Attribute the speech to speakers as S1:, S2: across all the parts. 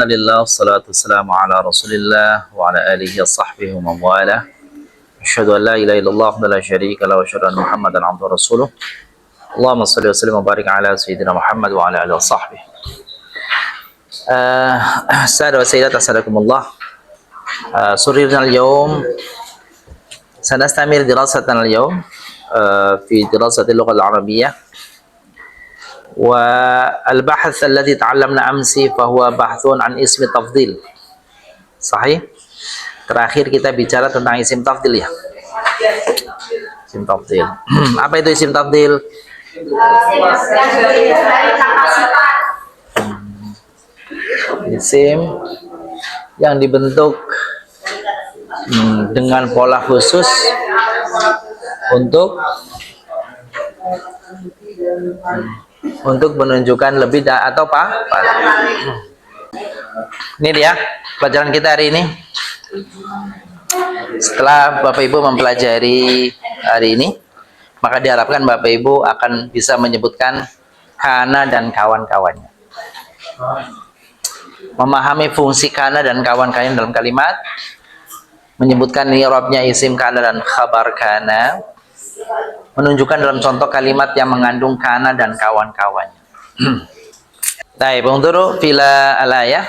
S1: Alhamdulillah, salatu wassalamu ala rasulillah wa ala alihi wa sahbihi wa mawalah. Asyhadu an la ilaha illallah wa la syarika lahu wa asyhadu anna Muhammadan abduhu wa rasuluh. Allahumma shalli wa sallim wa barik ala sayyidina Muhammad wa ala alihi wa sahbihi. Sahabat wa sayyidat, assalamualaikum. سررنا اليوم سنستمر دراستنا اليوم في دراسة اللغة العربية، والبحث الذي تعلمنا أمس فهو بحث عن اسم تفضيل. صحيح؟ Terakhir kita bicara tentang isim tafdil ya. Isim tafdil. Apa itu isim tafdil? Isim yang dibentuk dengan pola khusus untuk menunjukkan lebih atau apa? Ini dia pelajaran kita hari ini. Setelah Bapak Ibu mempelajari hari ini, maka diharapkan Bapak Ibu akan bisa menyebutkan kana dan kawan-kawannya, memahami fungsi kana dan kawan-kawannya dalam kalimat, menyebutkan i'rabnya isim kana dan khabar kana, menunjukkan dalam contoh kalimat yang mengandung kana dan kawan-kawannya. Baik, unzuru fila al-ayah.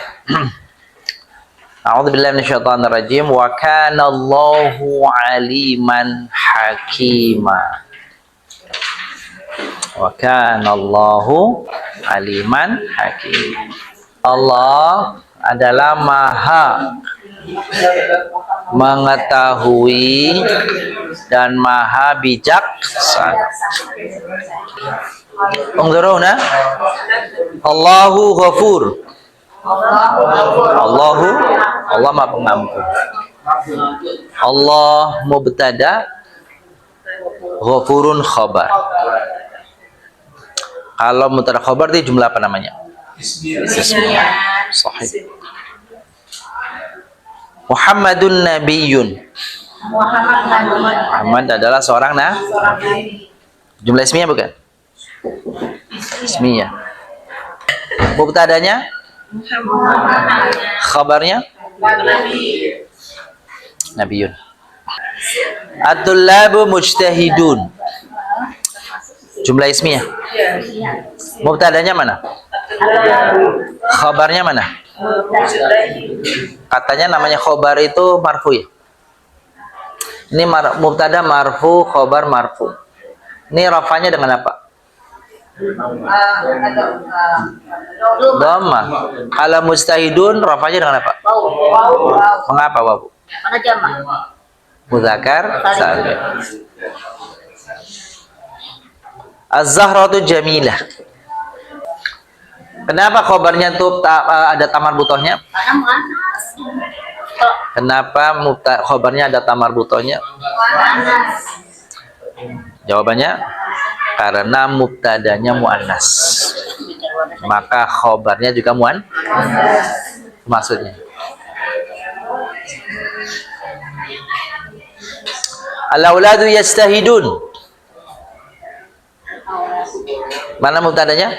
S1: A'udzubillahi minasyaitonir rajim. Wa kana Allahu aliman hakima. Wa kana Allahu aliman hakim. Allah adalah maha mengetahui dan maha bijaksana. Unzuruna, Allahu ghafur. Allah maha pengampun. Allah mubtada, ghafurun khabar. Kalau mubtada khabar itu jumlah apa namanya? Ismiyah. Sahih. Muhammadun nabiyyun. Muhammad adalah seorang jumlah ismiyah bukan? Ismiyah. Mubtadanya? Khabarnya? Nabiyyun. At-tullabu mujtahidun. Jumlah ismiyah. Mubtadanya mana? Khabarnya mana? Katanya namanya khobar itu marfu ya. Ini mubtada marfu, khobar marfu. Ini rafanya dengan apa? Dhamma. Kalau mujtahidun rafanya dengan apa? Mengapa wawu?
S2: Mana jamak?
S1: Mudzakar salim. Az-zahratu jamilah. Kenapa khobarnya tuh ada tamar butohnya?
S2: Karena muannas.
S1: Kenapa khobarnya ada tamar butohnya?
S2: Muannas.
S1: Jawabannya karena mubtadanya muannas, maka khobarnya juga maksudnya. Al-auladu yastahidun. Mana mubtadanya?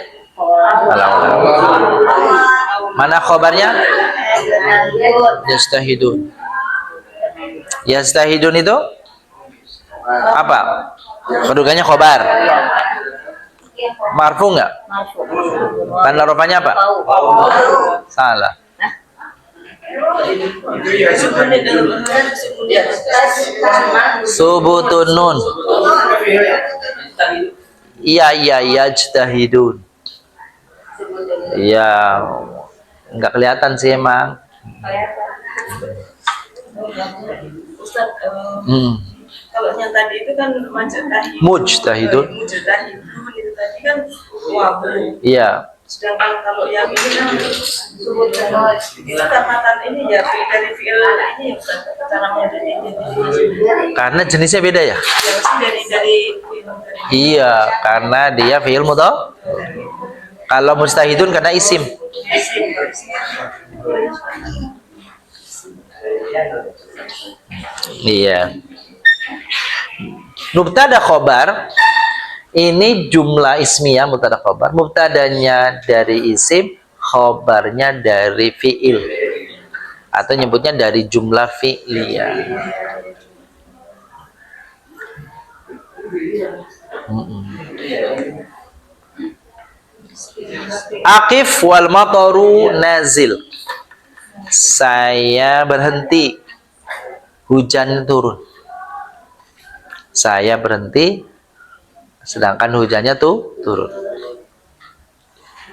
S1: Al-aulad. Mana khobarnya? Yastahidun. Yastahidun itu apa? Kedudukannya khobar. Marfu enggak?
S2: Marfu.
S1: Tanda rafanya apa? Salah. Subutun nun. Iya yajtahidun. Iya, enggak kelihatan sih emang.
S3: Ustaz, kalau yang tadi itu kan
S1: Mujtahidun.
S3: Mujtahidun itu tadi kan wawu.
S1: Iya.
S3: Sedangkan kalau yang ini kan itu tamatan ini ya dari fi'il ini ya Ustaz, cara modelnya.
S1: Karena jenisnya beda ya?
S3: Ya mesti dari
S1: Iya, karena dia fi'il mudhari'. Kalau mujtahidun karena isim. Iya. Mubtada khobar ini jumlah ismiyah mubtada khobar. Mubtadanya dari isim, khobarnya dari fi'il, atau nyebutnya dari jumlah fi'liyah. Aqif wal mataru nazil. Saya berhenti, hujan turun. Saya berhenti, sedangkan hujannya tuh turun.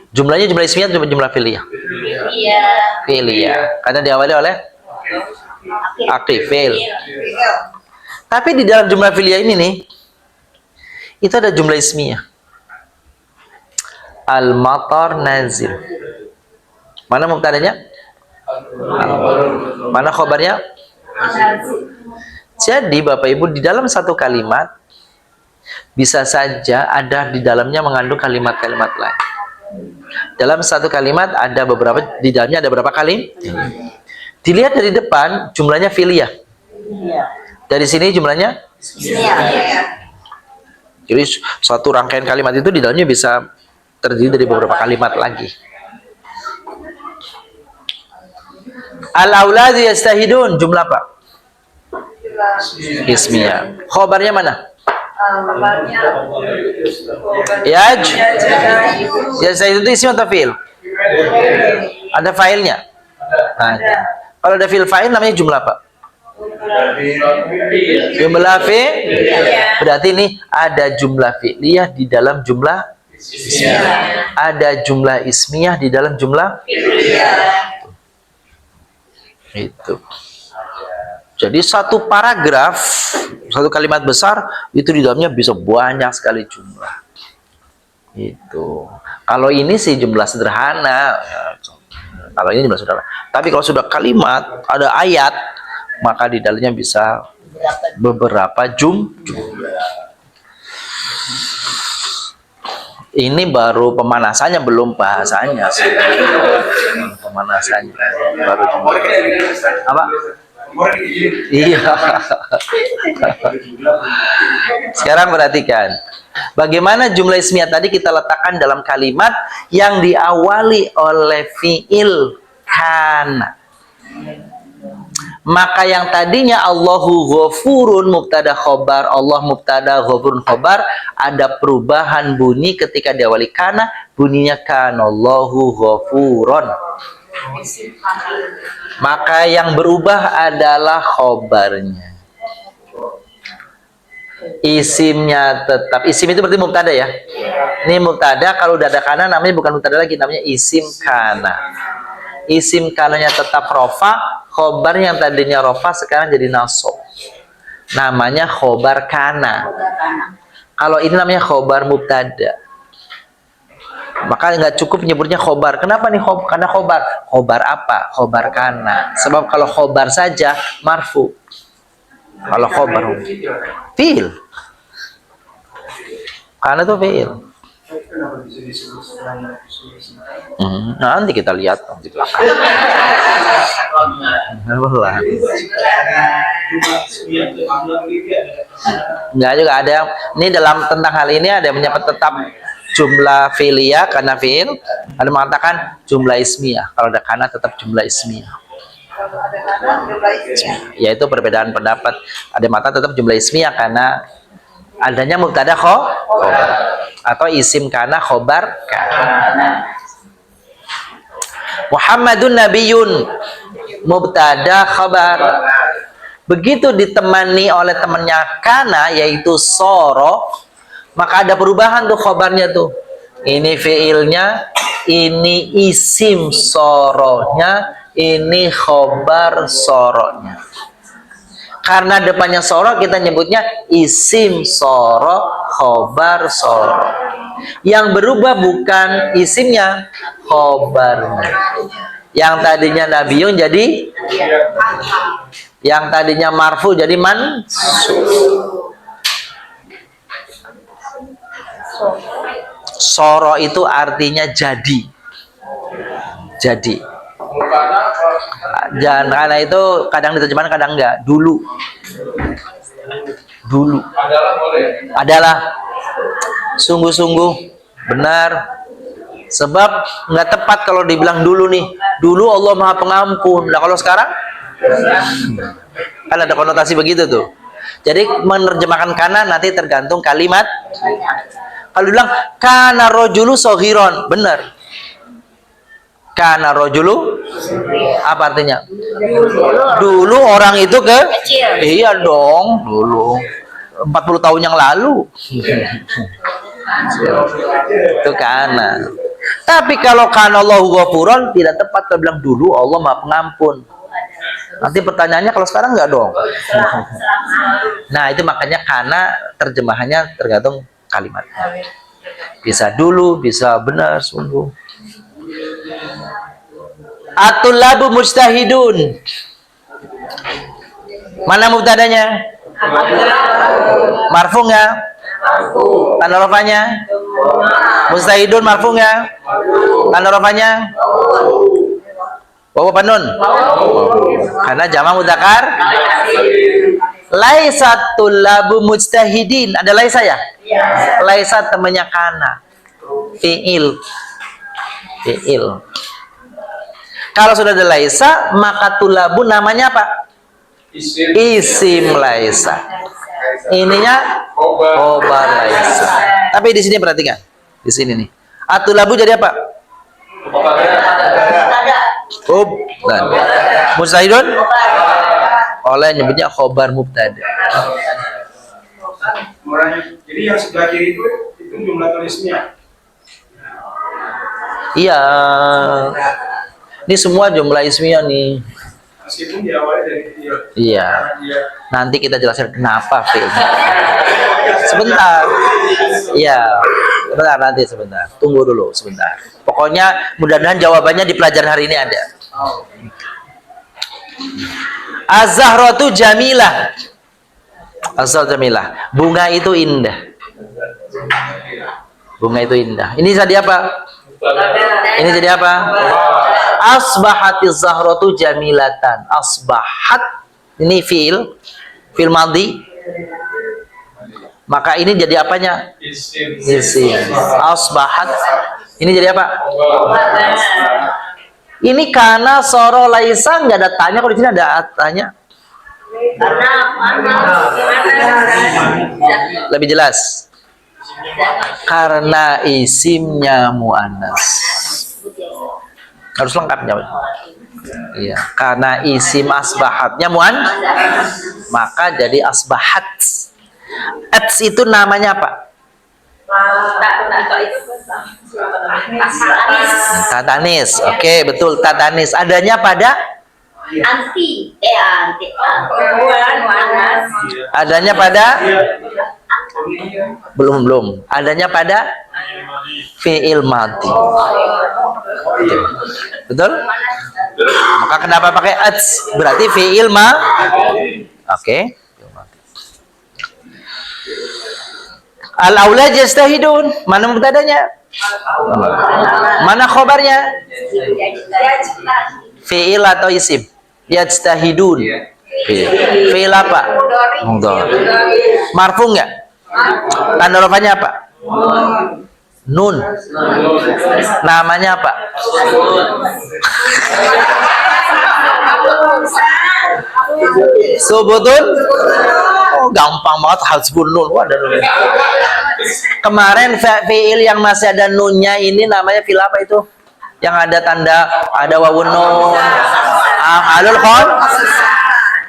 S1: Jumlahnya jumlah ismiyah atau jumlah fi'liyah?
S2: Iya.
S1: Fi'liyah. Karena diawali oleh aqif, fi'il. Tapi di dalam jumlah fi'liyah ini nih, itu ada jumlah ismiyah. Al-matar nazil. Mana mubtadanya? Mana khobarnya? Jadi Bapak Ibu, di dalam satu kalimat bisa saja ada di dalamnya mengandung kalimat-kalimat lain. Dalam satu kalimat ada beberapa, di dalamnya ada berapa kali? Dilihat dari depan jumlahnya fi'liyah. Dari sini jumlahnya?
S2: Iya.
S1: Jadi suatu rangkaian kalimat itu di dalamnya bisa terdiri dari beberapa kalimat lagi. Al-auladu yastahidun, jumlah apa? Ismiyah. Khobarnya mana? Yaj. Yastahidun itu isim atau fi'il? Ada fa'ilnya? Ada. Kalau ada fi'il fa'il namanya jumlah apa? Jumlah fi'il. Berarti ini ada jumlah fi'liyah di dalam jumlah ismiyah. Ada jumlah ismiyah di dalam jumlah itu. Jadi satu paragraf, satu kalimat besar itu di dalamnya bisa banyak sekali jumlah. Itu. Kalau ini sih jumlah sederhana. Kalau ini jumlah sederhana. Tapi kalau sudah kalimat, ada ayat, maka di dalamnya bisa beberapa jumlah. Ini baru pemanasannya, belum bahasanya sih. Pemanasannya baru jumlah. Apa? Iya. Sekarang perhatikan, bagaimana jumlah ismiyah tadi kita letakkan dalam kalimat yang diawali oleh fi'il kana. Maka yang tadinya Allahu ghafurun mubtada khobar, Allah mubtada ghafurun khobar, ada perubahan bunyi ketika diawali kana, bunyinya kana Allahu ghafurun. Maka yang berubah adalah khobarnya. Isimnya tetap, isim itu berarti mubtada ya. Ini mubtada, kalau udah ada kana namanya bukan mubtada lagi, namanya isim kana. Isim kananya tetap rofa, khobar yang tadinya rofa sekarang jadi nasab. Namanya khobar kana. Kalau ini namanya khobar mubtada. Maka nggak cukup nyebutnya khobar. Kenapa nih karena khobar? Khobar apa? Khobar kana. Sebab kalau khobar saja marfu. Kalau khobar fi'il. Karena itu fi'il. Nanti kita lihat di belakang. Enggak juga ada yang ini dalam tentang hal ini ada yang menyebut tetap jumlah fi'liyah karena fi'il, ada mengatakan jumlah ismiyah. Kalau ada kana tetap jumlah ismiyah. Yaitu perbedaan pendapat. Ada yang mengatakan tetap jumlah ismiyah karena adanya mubtada khobar atau isim kana khobar kana. Muhammadun nabiyun mubtada khabar. Begitu ditemani oleh temannya kana yaitu soro, maka ada perubahan tuh khobarnya tuh. Ini fiilnya, ini isim soronya, ini khobar soronya. Karena depannya soro kita nyebutnya isim soro, khobar soro. Yang berubah bukan isimnya, khobarnya. Yang tadinya nabiyun jadi, yang tadinya marfu jadi mansub. Soro itu artinya jadi. Jadi. Jangan, karena itu kadang diterjemahkan kadang enggak. Dulu adalah sungguh-sungguh benar Sebab nggak tepat kalau dibilang dulu nih. Dulu Allah Maha Pengampun. Nah kalau sekarang kan ada konotasi begitu tuh. Jadi menerjemahkan kana nanti tergantung kalimat. Kalau bilang kana rojulu sohiron, benar. Kana rojulu apa artinya? Dulu orang itu
S2: Kecil.
S1: iya dong, dulu 40 tahun yang lalu. Itu kana. Tapi kalau kana Allahu Ghafuron tidak tepat kalau bilang dulu Allah Maha Pengampun. Nanti pertanyaannya kalau sekarang nggak dong. Nah itu makanya kana terjemahannya tergantung kalimat. Bisa dulu, bisa benar sungguh. At-tullabu mujtahidun. Mana mubtadanya? Marfu nggak? Tanda rafanya? Mujtahidun marfu nggak? Tanda rafanya? Wawu apa nun? Karena jama' mudzakkar. Laisat tullabu mujtahidin. Ada laisa ya? Laisat temannya kana. Fi'il. Kalau sudah ada laisa, maka tullabu namanya apa? Isim laisa. Ininya khobar laisa. Tapi di sini perhatikan. Di sini nih. At-tullabu jadi apa? Mubtada. Mujtahidun? Oleh nyebutnya khobar mubtada.
S4: Jadi yang sebelah kiri itu jumlah tulisnya.
S1: Iya. Ini semua jumlah ismiyah nih.
S4: Meskipun diawali dari dia.
S1: Iya. Nanti kita jelaskan kenapa V. Sebentar. Iya. Sebentar nanti sebentar. Tunggu dulu sebentar. Pokoknya mudah-mudahan jawabannya di pelajaran hari ini ada. Az-zahratu jamilah. Az-zahratu jamilah. Bunga itu indah. Bunga itu indah. Ini jadi apa? Ini jadi apa? Asbahatiz zahratu jamilatan. Asbahat ini fiil madhi. Maka ini jadi apanya? Isim. Asbahat. Ini jadi apa? Ini karena soro laisa nggak ada tanya, kalau di sini ada tanya. Lebih jelas. Karena isimnya muannas. Harus lengkap jawabnya. Iya, karena isim asbahatnya maka jadi asbahat. Ats itu namanya apa? Tatanis. Oke, betul tatanis. Adanya pada
S2: Anti.
S1: adanya pada belum. Adanya pada fi'il madhi. Betul? Maka kenapa pakai ats? Berarti fi'il Oke. Al-aulad yastahidun. Mana mubtadanya? Mana khobarnya? Fi'il atau isim? Yastahidun. Fi'il apa? Mudhari. Marfu enggak? Tanda rafanya apa? Nun. Namanya apa? Subutun. Oh, gampang banget hasbun nun. Wah, ada nun. Kemarin fi'il yang masih ada nunnya ini namanya fi'il apa itu? Yang ada tanda, ada wawun nun. Alul khon.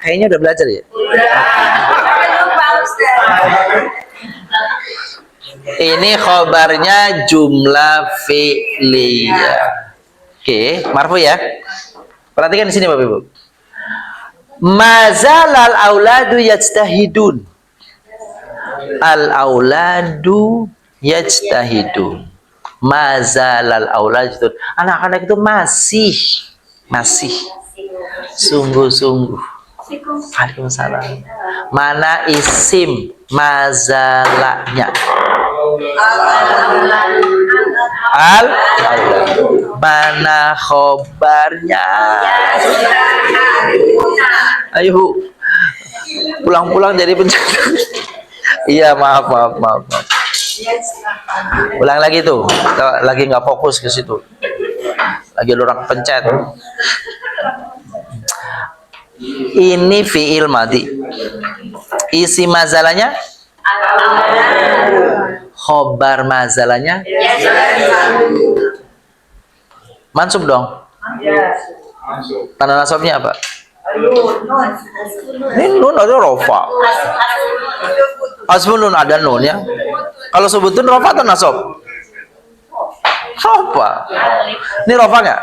S1: Kayaknya udah belajar ya? Ini khobarnya jumlah fi'liyah. Oke, marfu ya. Perhatikan di sini Bapak Ibu. Mazalal auladu yajtahidun. Al-auladu yajtahidun. Mazalal auladu. Anak-anak itu masih sungguh-sungguh. Waalaikumsalam. Mana isim mazalanya? Mana khobarnya? Ayo pulang-pulang jadi penjaga. Iya, maaf. Ulang lagi tuh. Kita lagi nggak fokus ke situ. Lagi orang pencet. Ini fiil madhi. Isi mazalanya? Khobar mazalanya? Mansub dong. Tanda nasabnya apa? Ini nun ada rofa. Asbun nun ada nun ya. Kalau sebutun rofa atau nasab? Rofa. Ini rofa nggak?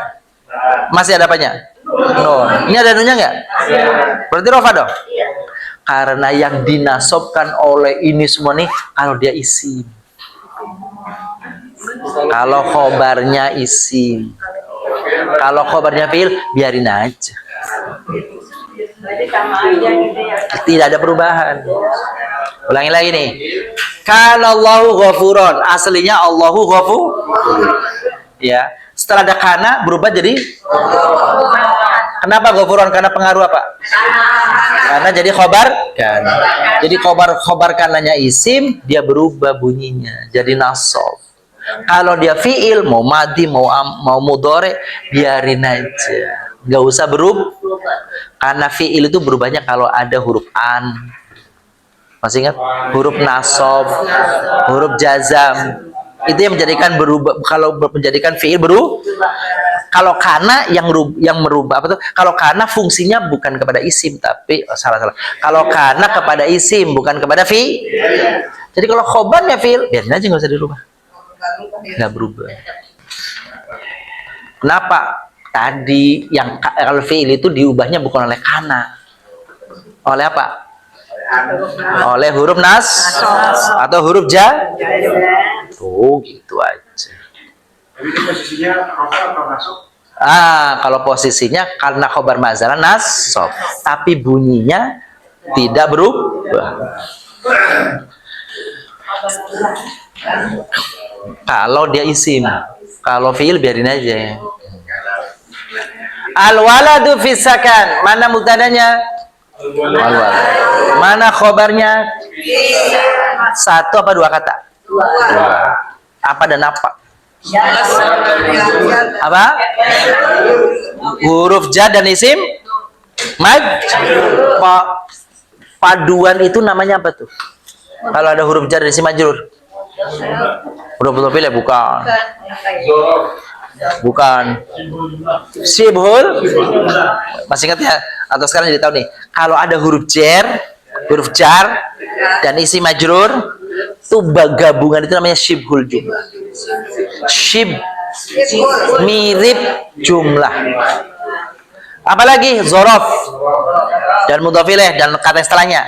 S1: Masih ada apanya? Nun. Ini ada nunnya nggak? Berarti rofa dong. Karena yang dinasobkan oleh ini semua nih, kalau dia isim. Kalau khobarnya isim. Kalau khobarnya fiil, biarin aja. Tidak ada perubahan. Ulangi lagi nih. Kalau Allahu ghafurun, aslinya Allahu ghafur. Ya. Setelah ada kana berubah jadi. Kenapa ghafurun? Karena pengaruh apa? Karena jadi khobar kan. Jadi khobar kananya isim, dia berubah bunyinya jadi nasab. Kalau dia fiil, mau madhi, mau mudhari, biarin aja. Nggak usah berubah. Karena fiil itu berubahnya kalau ada huruf an. Masih ingat? Huruf nasab, huruf jazam. Itu yang menjadikan berubah. Kalau menjadikan fiil berubah. Kalau kana yang merubah apa tuh? Kalau kana fungsinya bukan kepada isim tapi salah. Kalau kana kepada isim bukan kepada fiil. Jadi kalau khobarnya fiil, biarin aja nggak usah dirubah. Nggak berubah. Kenapa? Tadi yang kalau fiil itu diubahnya bukan oleh kana. Oleh apa? Oleh huruf nas atau huruf ja. Tuh gitu aja.
S4: Tapi itu posisinya rofa atau nasab?
S1: Kalau posisinya karena khobar mazalah nasab, tapi bunyinya tidak berubah. Kalau dia isim, kalau fiil biarin aja. Al-waladu fisakan, mana mubtadanya? Al-walad. Mana khobarnya? Satu apa dua kata? Dua. Apa dan apa? Apa? Huruf jar dan isim? Paduan itu namanya apa tuh? Kalau ada huruf jar dan isim majrur? Huruf ya bukan. Bukan. Shibhul. Masih ingat ya? Atau sekarang jadi tahu nih. Kalau ada huruf jar dan isi majrur, itu gabungan itu namanya shibhul jumlah. Mirip jumlah. Apalagi zorof dan mudhof ilaih dan kata setelahnya.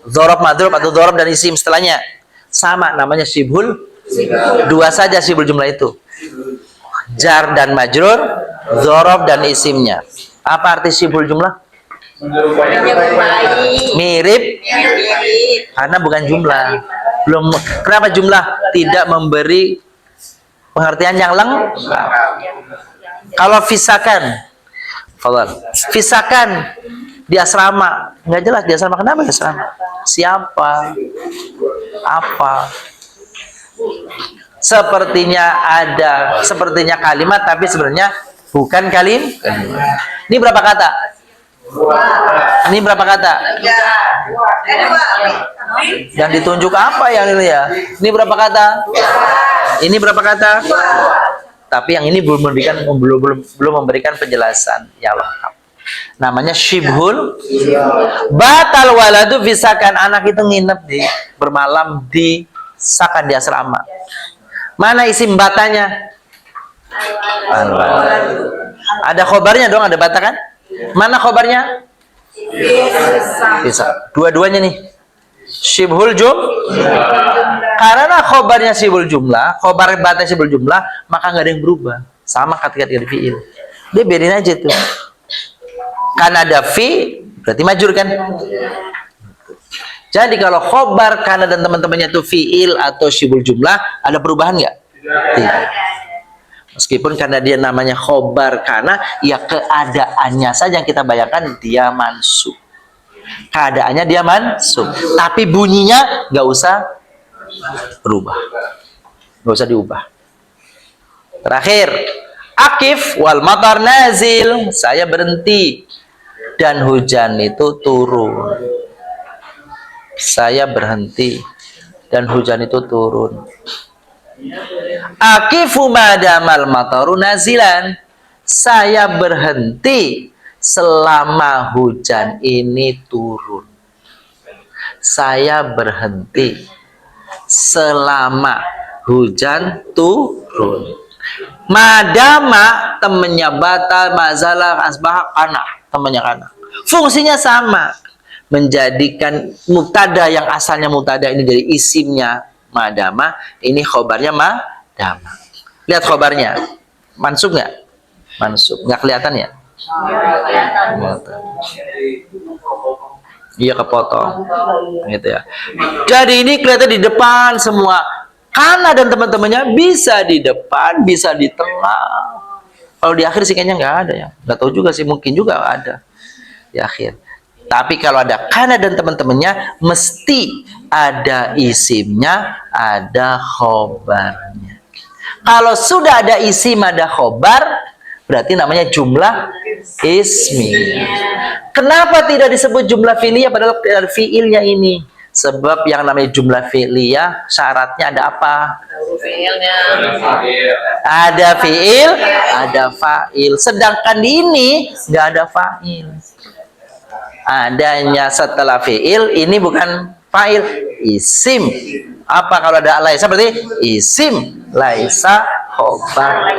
S1: Zorof madrub atau zorof dan isim setelahnya. Sama namanya shibhul. Dua saja shibhul jumlah itu. Jar dan majrur, zorof dan isimnya. Apa arti shibhul jumlah? Mirip. Karena bukan jumlah. Belum. Kenapa jumlah tidak memberi pengertian yang lengkap? Kalau fisakan di asrama, nggak jelas di asrama. Kenapa di asrama? Siapa? Apa? Sepertinya kalimat tapi sebenarnya bukan kalimat. Ini berapa kata? Ini berapa kata? Dan ditunjuk apa yang ini ya? Ini berapa kata? Ini berapa kata? Tapi yang ini belum memberikan penjelasan yang lengkap. Namanya shibhul. Batal waladu fisakan, anak itu nginep bermalam di sakan di asrama. Mana isim batanya? Ada khobarnya dong, ada bata kan? Mana khobarnya? Bisa. Dua-duanya nih. Shibhul karena khobarnya shibhul jumlah, khobar bata shibhul jumlah, maka nggak ada yang berubah. Sama ketika di fiil. Dia biarin aja tuh. Karena ada fi, berarti majur kan? Jadi kalau khobar karena dan teman-temannya itu fiil atau shibhul jumlah, ada perubahan nggak? Tidak. Meskipun karena dia namanya khobar karena, ya keadaannya saja yang kita bayangkan dia mansub. Keadaannya dia mansub, tapi bunyinya nggak usah berubah. Nggak usah diubah. Terakhir, akif wal matar nazil. Saya berhenti dan hujan itu turun. Saya berhenti dan hujan itu turun. Akifu madamal mataru nazilan. Saya berhenti selama hujan ini turun. Saya berhenti selama hujan turun. Madama temennya bata, mazalah, asbah, kana, temennya kana. Fungsinya sama, menjadikan mubtada yang asalnya mubtada ini dari isimnya madama, ini khobarnya madama. Lihat khobarnya, mansub nggak? Mansub, nggak kelihatan ya? Iya, kepotong, gitu ya. Jadi ini kelihatan di depan semua. Kana dan teman-temannya bisa di depan, bisa di tengah. Kalau di akhir sih kayaknya nggak ada ya. Nggak tahu juga sih, mungkin juga ada di akhir. Tapi kalau ada kana dan teman-temannya, mesti ada isimnya, ada khobarnya. Kalau sudah ada isim, ada khobar, berarti namanya jumlah ismiyah. Kenapa tidak disebut jumlah fi'liyah padahal ada fi'ilnya ini? Sebab yang namanya jumlah fi'liyah syaratnya ada apa? Ada fi'il, ada fa'il. Sedangkan di ini nggak ada fa'il. Adanya setelah fi'il, ini bukan fa'il, isim. Apa kalau ada laisa? Berarti isim, laisa khobar.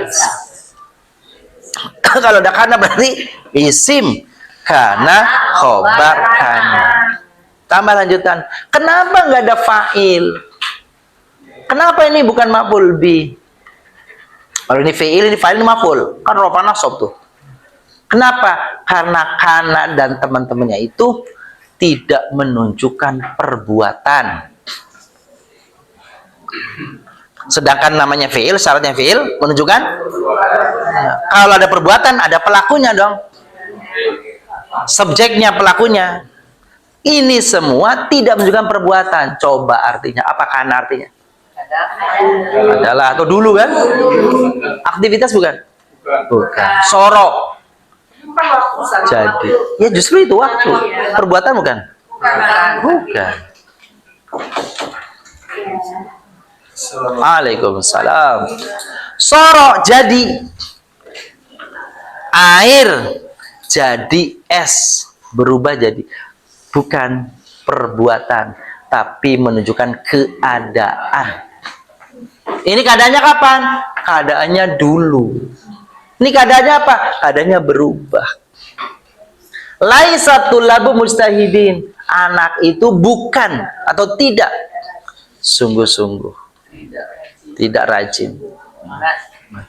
S1: Kalau ada kana berarti isim, kana khobar kana. Tambah lanjutan. Kenapa nggak ada fa'il? Kenapa ini bukan maf'ul bi? Kalau ini fi'il, ini fa'il, ini maf'ul. Kan rofa nasab tuh. Kenapa? Karena kana dan teman-temannya itu tidak menunjukkan perbuatan. Sedangkan namanya fi'il, syaratnya fi'il menunjukkan. Kalau ada perbuatan, ada pelakunya dong. Subjeknya, pelakunya. Ini semua tidak menunjukkan perbuatan. Coba artinya, apa kana artinya? Adalah, atau dulu kan? Aktivitas bukan? Bukan. Sorok. Jadi, ya justru itu waktu. Perbuatan bukan? Bukan. Waalaikumsalam. Sorok jadi air, jadi es, berubah jadi. Bukan perbuatan, tapi menunjukkan keadaan. Ini keadaannya kapan? Keadaannya dulu. Ini keadaannya apa? Keadaannya berubah. Laisatul labu mustahidin. Anak itu bukan atau tidak sungguh-sungguh, tidak rajin.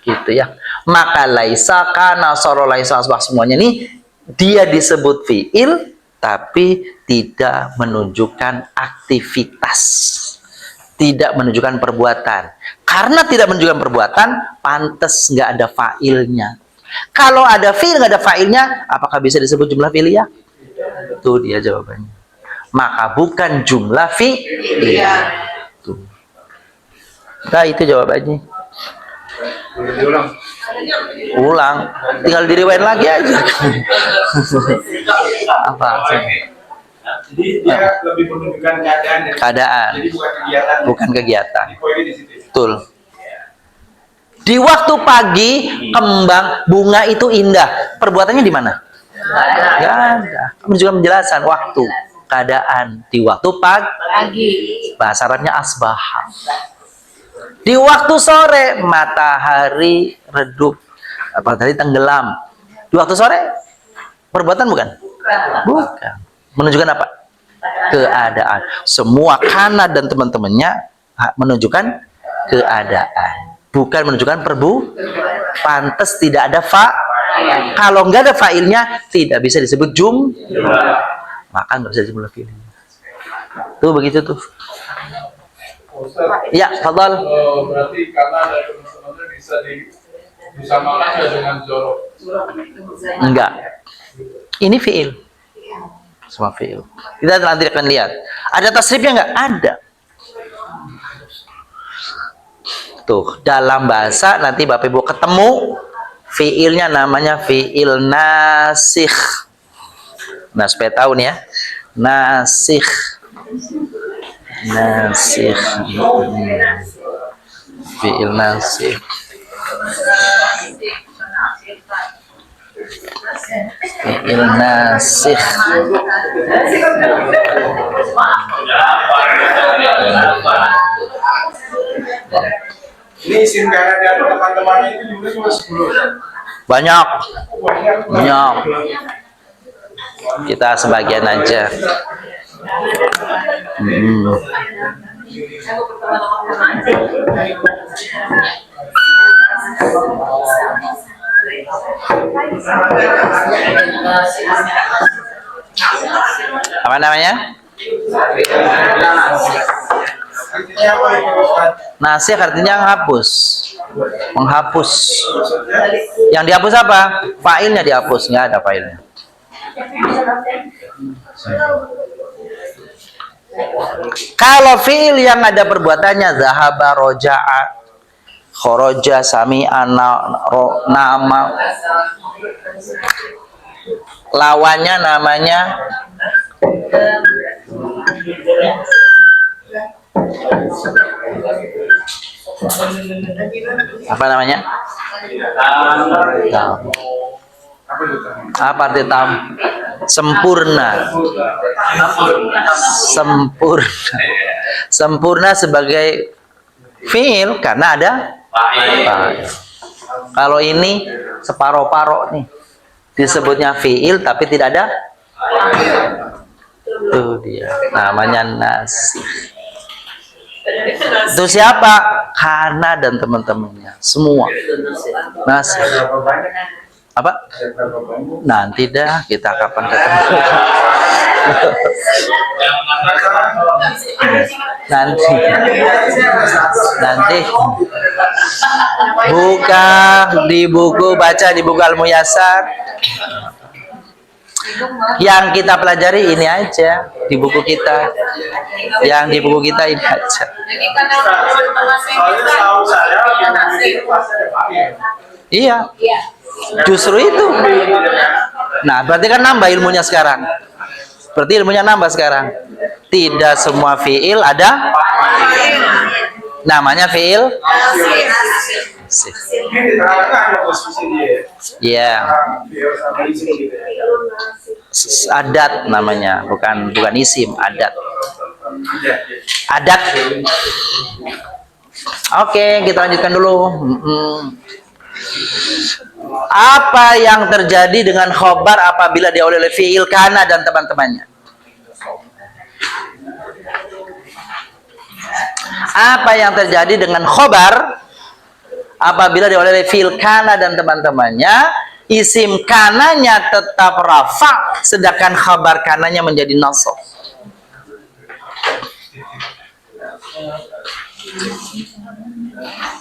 S1: Gitu ya. Maka laisa, kana, soro, laisa, asbah, semuanya ini dia disebut fi'il tapi tidak menunjukkan aktivitas, tidak menunjukkan perbuatan. Karena tidak menunjukkan perbuatan, pantas nggak ada fa'ilnya. Kalau ada fi'il nggak ada fa'ilnya, apakah bisa disebut jumlah fi'liyah? Itu dia jawabannya. Maka bukan jumlah fi'liyah. Nah, itu jawabannya. Ulang, tinggal diriwain lagi aja. Apa?
S4: Jadi dia lebih menunjukkan keadaan.
S1: Keadaan.
S4: Jadi bukan kegiatan.
S1: Bukan kegiatan.
S4: Di poinnya di situ.
S1: Betul. Di waktu pagi kembang bunga itu indah. Perbuatannya di mana? Nggak ada. Kamu juga menjelaskan waktu, keadaan di waktu pagi. Bahasa Arabnya asbaha. Di waktu sore matahari redup, matahari tenggelam. Di waktu sore perbuatan bukan? Bukan. Menunjukkan apa? Keadaan. Semua kana dan teman-temannya menunjukkan keadaan, bukan menunjukkan pantas tidak ada kalau nggak ada fa'ilnya tidak bisa disebut maka nggak bisa disebut fi'il. Tuh begitu tuh. Ya, fadhal.
S5: Berarti karena ada teman-temannya bisa disamakan dengan jorok.
S1: Enggak. Ini fi'il. Semua fi'il. Kita nanti akan lihat. Ada tasrifnya enggak? Ada. Tuh, dalam bahasa nanti Bapak Ibu ketemu fiilnya namanya fiil nasikh. Nah, supaya tahu nih ya. Nasikh. Nasikh. Fiil nasikh. Fiil nasikh.
S4: Ini SIM karena dan teman-temannya itu juga cuma 10.
S1: Banyak.
S4: Banyak.
S1: Banyak. Kita sebagian aja. Apa namanya?
S4: Artinya apa itu Ustaz?
S1: Nasikh artinya menghapus. Menghapus. Yang dihapus apa? Failnya dihapus, nggak ada failnya. Kalau fiil yang ada perbuatannya zahaba, roja'a, khoroja, sami'a, nama, lawannya namanya apa namanya?
S4: Apa itu?
S1: Apa arti tam? Sempurna. Sempurna. Sempurna sebagai fiil karena ada fa'il. Kalau ini separo-paro nih. Disebutnya fiil tapi tidak ada. Tuh dia. Namanya nasikh. Itu siapa? Kana dan teman-temannya. Semua. Nasikh. Apa? Nanti dah kita kapan ketemu. nanti buka di buku, baca di buku Al-Muyassar. Yang kita pelajari ini aja di buku kita. Yang di buku kita ini aja.
S4: Soalnya tahu saya
S1: Iya. Justru itu. Nah, berarti kan nambah ilmunya sekarang. Berarti ilmunya nambah sekarang. Tidak semua fiil ada namanya fiil.
S4: ini di tengah-tengah ada posisi dia.
S1: Iya.
S4: Biar sama isim gitu ya.
S1: Adat namanya, bukan isim, adat. Adat. Oke, kita lanjutkan dulu. Apa yang terjadi dengan khobar apabila diawali oleh fiil kana dan teman-temannya? Apa yang terjadi dengan khobar apabila diawali oleh fiil kana dan teman-temannya? Isim kananya tetap rafa, sedangkan khabar kananya menjadi nasab.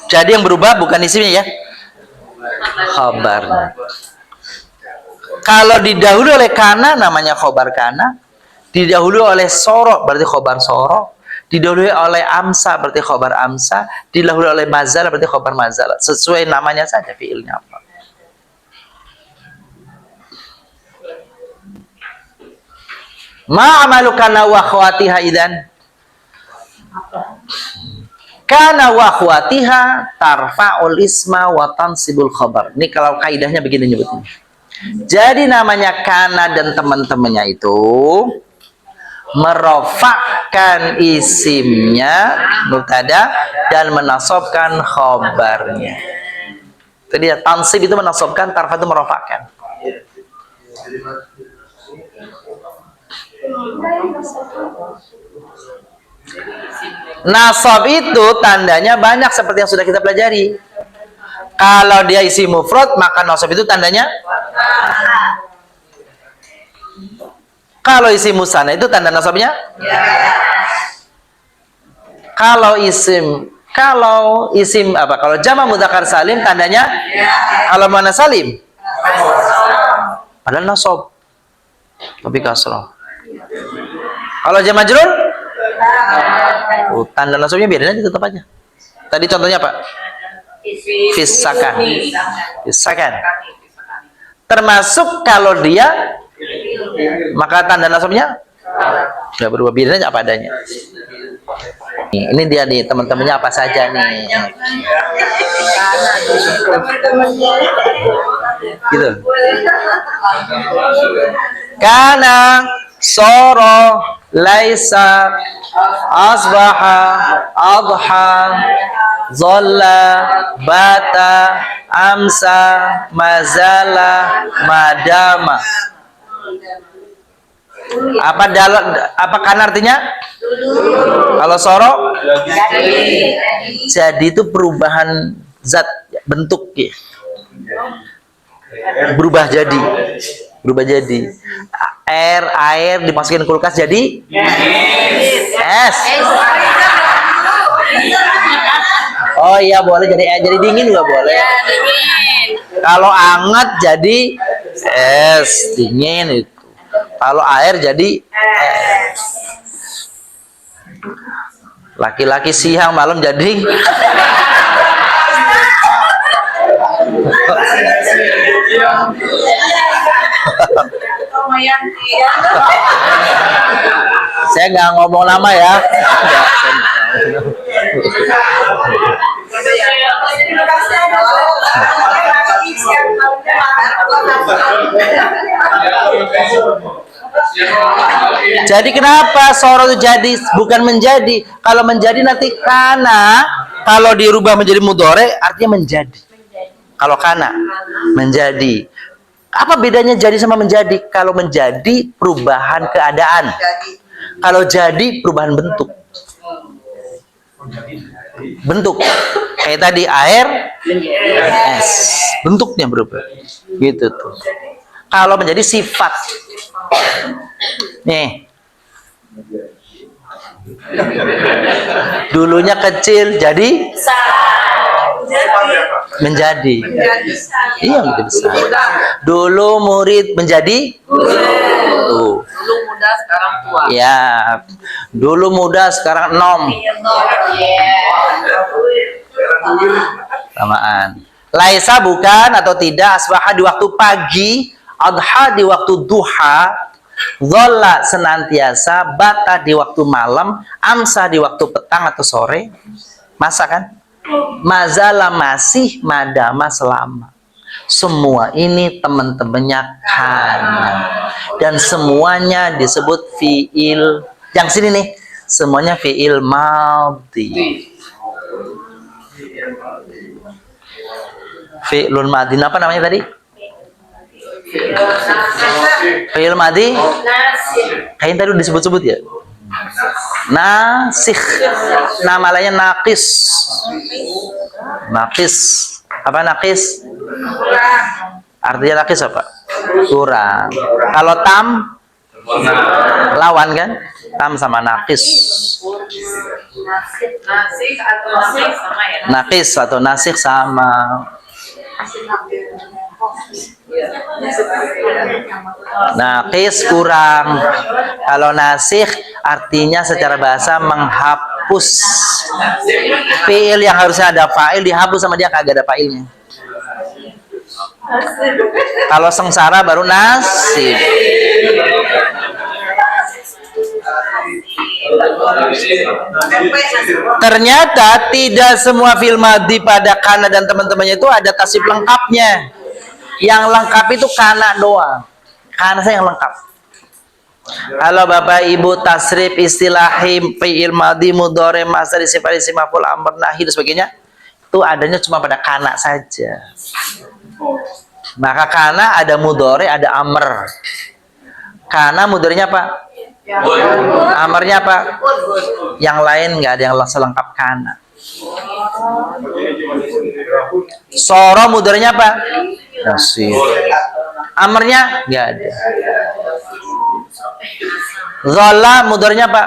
S1: Jadi yang berubah bukan isimnya ya, khabarnya. Kalau didahului oleh kana namanya khobar kana, didahului oleh soro berarti khobar soro, didahului oleh amsa berarti khobar amsa, didahului oleh mazal berarti khobar mazal. Sesuai namanya saja fiilnya apa. Ma'amalu kana wa akhwatiha idzan. Kana wa akhwatiha tarfa'ul isma wa tansibul khabar. Ini kalau kaidahnya begini nyebutnya. Jadi namanya kana dan teman-temannya itu merofakkan isimnya mubtada dan menasabkan khabarnya. Jadi tansib itu menasabkan, tarfa itu merofakkan. Nasab itu tandanya banyak seperti yang sudah kita pelajari. Kalau dia isi mufrad maka nasab itu tandanya. Kalau isi musanna itu tanda nasabnya. Kalau isim apa? Kalau jama' mudzakkar salim tandanya. Kalau muannas salim. Padahal nasab. Tapi kasrah. Kalau jama' majrur tanda nasabnya biarin aja tetap aja. Tadi contohnya apa? Fisakan. Fisakan. Termasuk kalau dia, maka tanda nasabnya nggak berubah, bedanya apa adanya. Ini dia nih, teman-temannya apa saja nih. Gitu. Kana, soro, laisa, asbaha, adha, zolla, bata, amsa, mazala, madama. Apa kan artinya? Kalau soro, jadi itu perubahan zat, bentuk ya. Berubah jadi. Air dimasukin kulkas jadi es. Oh iya, boleh jadi dingin juga boleh. Kalau anget jadi es dingin itu. Kalau air jadi es. Laki-laki siang malam jadi saya nggak ngomong lama ya. Jadi kenapa soro itu jadi bukan menjadi? Kalau menjadi nanti kana, kalau dirubah menjadi mudhore artinya menjadi. Kalau kana menjadi. Apa bedanya jadi sama menjadi? Kalau menjadi perubahan keadaan. Kalau jadi perubahan bentuk. Bentuk. Kayak tadi air, es. Bentuknya berubah. Gitu tuh. Kalau menjadi sifat. Nih. Dulunya kecil jadi menjadi. Iya, menjadi besar. Dulu murid menjadi guru.
S3: Dulu muda sekarang tua.
S1: Ya. Dulu muda sekarang enom. Samaan. Laisa bukan atau tidak, asbaha di waktu pagi, adha di waktu duha, dholla senantiasa, bata di waktu malam, amsa di waktu petang atau sore. Masa kan? Mazala masih, madama selama. Semua ini teman-temannya kana. Dan semuanya disebut fi'il. Yang sini nih, semuanya fi'il madhi. Fi'lun madhi, apa namanya tadi? Fi'il madhi? Kayaknya tadi udah disebut-sebut ya? Nasikh. Nama lainnya naqis. Naqis. Apa naqis? Artinya naqis apa? Kurang. Kalau tam lawan kan? Tam sama naqis.
S3: Nasik atau nasik sama ya.
S1: Naqis atau nasikh sama. Naqis kurang. Kalau nasikh artinya secara bahasa menghapus. Fi'il yang harusnya ada fa'il dihapus sama dia kagak ada fa'ilnya. Kalau sengsara baru nasib. Ternyata tidak semua fi'il madhi pada kana dan teman-temannya itu ada tasrif lengkapnya. Yang lengkap itu kana doang. Kana saya yang lengkap. Kalau Bapak Ibu tasrif istilahi fi'il madhi mudhari masdar isim fa'il isim maf'ul amr nahi dan sebagainya itu adanya cuma pada kana saja. Maka kana ada mudhari ada amr. Kana mudharinya apa? Amarnya apa? Yang lain nggak ada yang selengkap kana. Soro mudharinya apa? Nasir. Amarnya nggak ada. Zola mudharinya apa?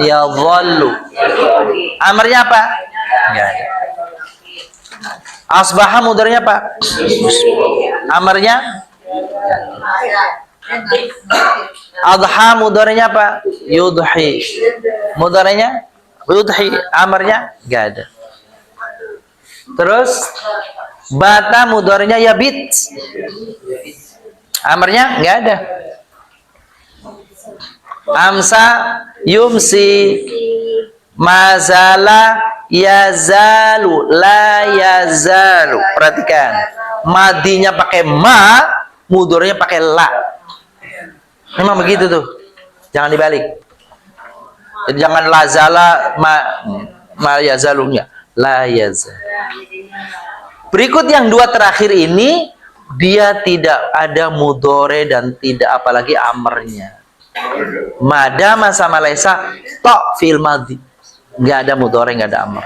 S1: Ya zollu. Amarnya apa? Nggak ada. Asbaha mudharinya apa? Amarnya? Adha mudharinya apa? Yudhi. Mudharinya Yudhi, amarnya nggak ada. Terus bata mudhari'nya yabit. Amarnya nggak ada. Amsa yumsi, mazala yazalu, la yazalu. Perhatikan, madinya pakai ma, mudhari'nya pakai la. Memang begitu tuh, jangan dibalik. Jadi jangan lazala ma yazalunya, la yazal. Berikut yang dua terakhir ini, dia tidak ada mudhari dan tidak apalagi amarnya. Madama sama laisa tok fil madhi, nggak ada mudhari, nggak ada amr.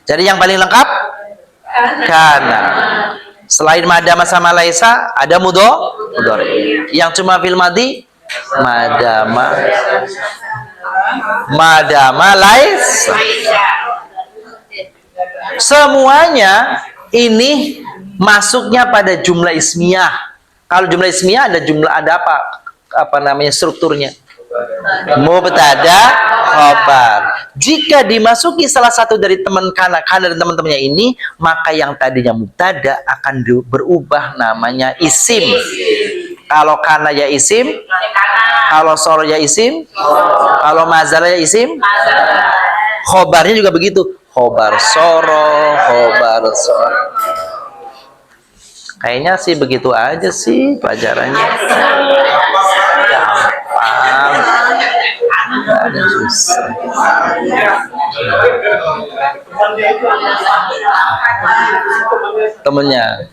S1: Jadi yang paling lengkap kana. Selain madama sama laisa ada mudhari. Yang cuma fil madhi madama laisa. Semuanya ini masuknya pada jumlah ismiyah. Kalau jumlah ismiyah ada apa namanya strukturnya? Mubtada, khobar. Jika dimasuki salah satu dari teman kana dan teman-temannya ini, maka yang tadinya mubtada akan berubah namanya isim. Kalau kana ya isim, kalau soro ya isim, kalau mazala ya isim, khobarnya juga begitu. Khobar soro. Kayaknya sih begitu aja sih pelajarannya. Gampang. Nggak ada susah. Temennya.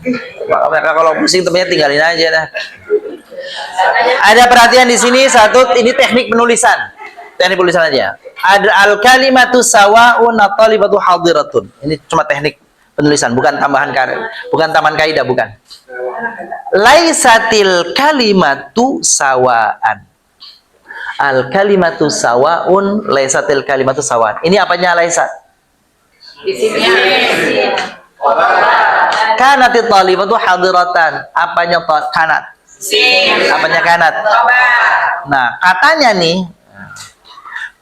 S1: Maka kalau pusing temennya tinggalin aja dah. Ada perhatian di sini satu, ini teknik penulisan. Teknik penulisan aja. Ada al-kalimatu sawa'un at-talibatu hadiratun. Ini cuma teknik penulisan, bukan tambahan kaidah, bukan. Laisatil kalimatu sawa'an. Al kalimatu sawa'un, laisatil kalimatu sawa'an. Ini apanya laisat?
S3: Isimnya.
S1: Kanatit talibatu hadiratan. Apanya kanat? Apanya kanat? Nah, katanya nih,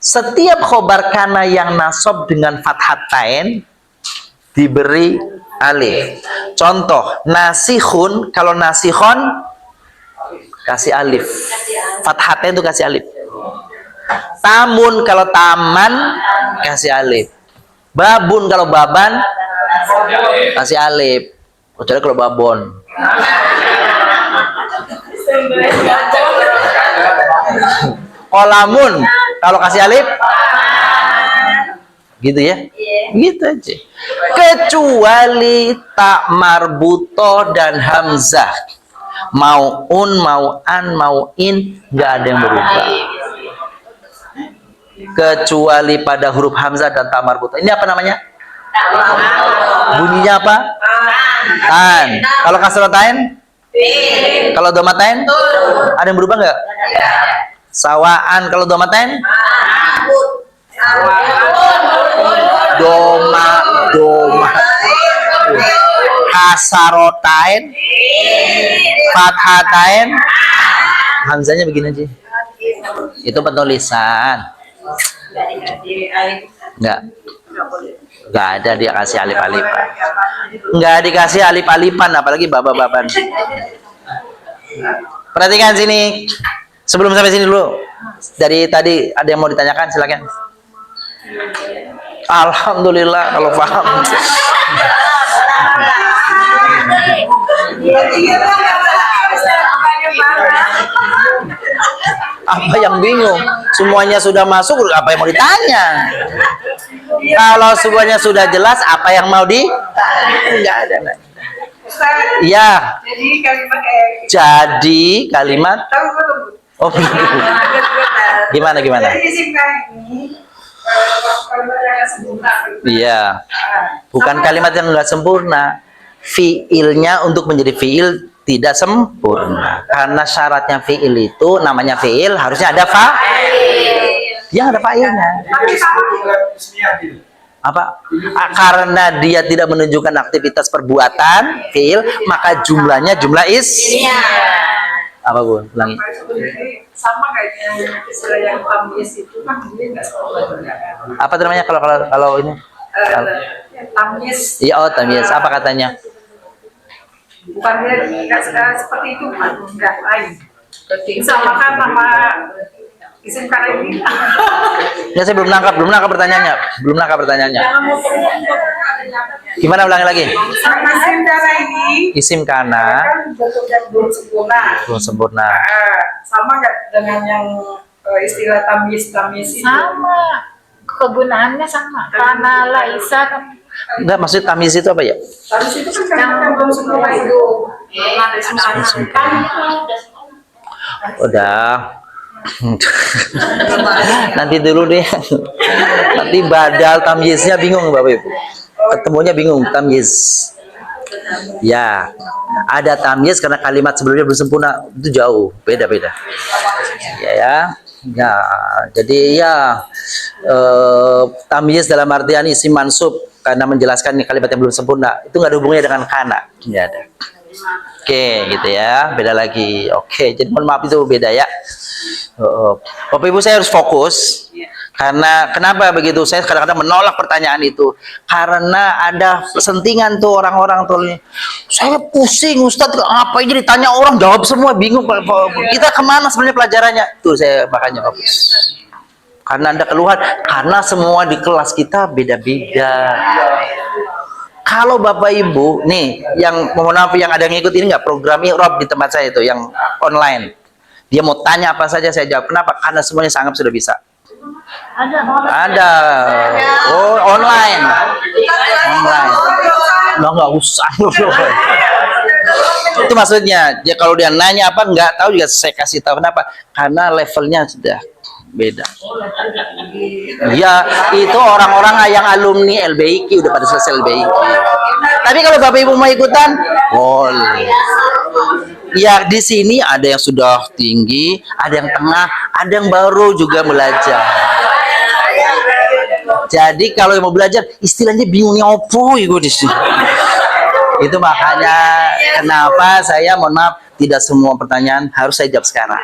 S1: setiap khobar kana yang nasab dengan fathatain diberi alif. Contoh, nasihun, kalau nasihon kasih alif. Fathatain itu kasih alif. Tamun, kalau taman kasih alif. Babun, kalau baban kasih alif. Kecuali kalau babon. Kolamun, kalau kasih alif gitu ya, gitu aja. Kecuali tak marbutoh dan hamzah, mau un, mau an, mau in, nggak ada yang berubah. Kecuali pada huruf hamzah dan tak marbutoh. Ini apa namanya? Bunyinya apa? An. Kalau kasrotain? Kalau domatain? Ada yang berubah nggak? Sawaan, kalau domatain? Doma. Kasarotain? Fathatain? Hamzanya begini aja. Itu penulisan. Nggak ada dia kasih alif-alifan. Nggak dikasih alif-alifan, apalagi baba-baban. Perhatikan sini. Sebelum sampai sini dulu. Dari tadi ada yang mau ditanyakan, silakan. Alhamdulillah kalau paham. Apa yang bingung? Semuanya sudah masuk, apa yang mau ditanya? Kalau semuanya sudah jelas, apa yang mau di? Enggak ada. Iya. Jadi kalimat. Oh, gimana? Iya. Bukan kalimat yang enggak sempurna. Fiilnya untuk menjadi fiil tidak sempurna. Karena syaratnya fiil itu, namanya fiil harusnya ada dia ada fa'ilnya. Apa? Karena dia tidak menunjukkan aktivitas perbuatan fiil, maka jumlahnya jumlah Apa Bu? Ulangi.
S3: Jadi sama kayak istilah yang tamyiz itu kan dia nggak sekolah juga kan.
S1: Apa namanya kalau ini?
S3: Tamyiz
S1: Iya, oh tamyiz. Apa katanya?
S3: bukan dia nggak seperti itu kan, nggak lain. Sama kan nama isim kana ini.
S1: Ya saya belum nangkap pertanyaannya.
S3: Jangan mau
S1: Gimana ulangi lagi?
S3: sama isim kana ini.
S1: Isim kana
S3: Kan bentuk yang belum sempurna.
S1: belum sempurna.
S3: Sama nggak dengan yang istilah tamyiz itu?
S2: Sama. Kegunaannya sama. Karena Laisa kan
S1: Enggak, maksud tamyiz itu apa ya?
S3: Tamyiz itu kan yang belum sempurna itu. Ada isim kana.
S1: Udah. Nanti dulu deh. Nanti badal tamyiznya bingung Bapak Ibu. Ketemunya bingung tamyiz. Ya, ada tamyiz karena kalimat sebelumnya belum sempurna, itu jauh, beda-beda. Ya. Jadi ya tamyiz dalam artian isim mansub karena menjelaskan kalimat yang belum sempurna, itu nggak ada hubungannya dengan kana. Nggak ada. Oke, gitu ya, beda lagi. Oke, jadi mohon maaf itu beda ya. Bapak Ibu saya harus fokus karena kenapa begitu? Saya kadang-kadang menolak pertanyaan itu karena ada sentingan tuh orang-orang tuh. Saya pusing, Ustadz, apa ini ditanya orang jawab semua bingung. Kita kemana sebenarnya pelajarannya? Tuh saya makanya fokus. Karena ada keluhan, karena semua di kelas kita beda-beda. Kalau Bapak Ibu nih yang mohon maaf yang ada yang ngikut ini nggak program Rob di tempat saya itu yang online. Dia mau tanya apa saja saya jawab. Kenapa? Karena semuanya sangat sudah bisa. Ada. Oh, online. Lo nggak usah. Itu maksudnya. Ya kalau dia nanya apa nggak tahu juga saya kasih tahu kenapa. Karena levelnya sudah beda. Ya, itu orang-orang yang alumni LBIQ udah pada selesai LBIQ. Tapi kalau Bapak Ibu mau ikutan, boleh. Ya di sini ada yang sudah tinggi, ada yang tengah, ada yang baru juga belajar. Jadi kalau yang mau belajar, istilahnya bingungnya opo itu di sini. Itu makanya kenapa saya mohon maaf tidak semua pertanyaan harus saya jawab sekarang.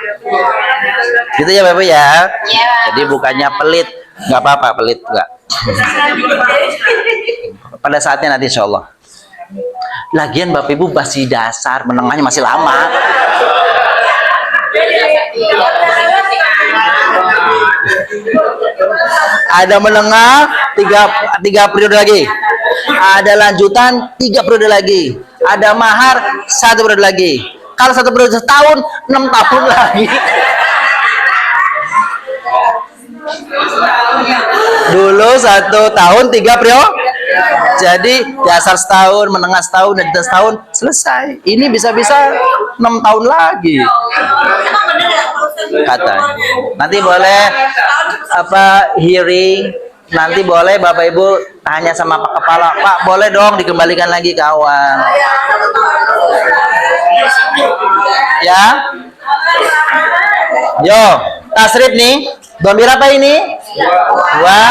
S1: Gitu ya Bapak ya. Jadi bukannya pelit, nggak apa-apa pelit nggak. Pada saatnya nanti insya Allah. Lagian Bapak Ibu masih dasar, menengahnya masih lama. Ada menengah tiga periode lagi. Ada lanjutan 3 periode lagi. Ada mahar 1 periode lagi. Kalau 1 periode setahun 6 tahun lagi. Dulu 1 tahun 3 periode. Jadi dasar setahun, menengah setahun, dan setahun selesai. Ini bisa-bisa 6 tahun lagi. Katanya. Nanti boleh apa hearing. Nanti boleh Bapak Ibu tanya sama Pak Kepala, Pak boleh dong dikembalikan lagi ke awal. Ya. Yo, tasrif nih. Domir apa ini? Wa,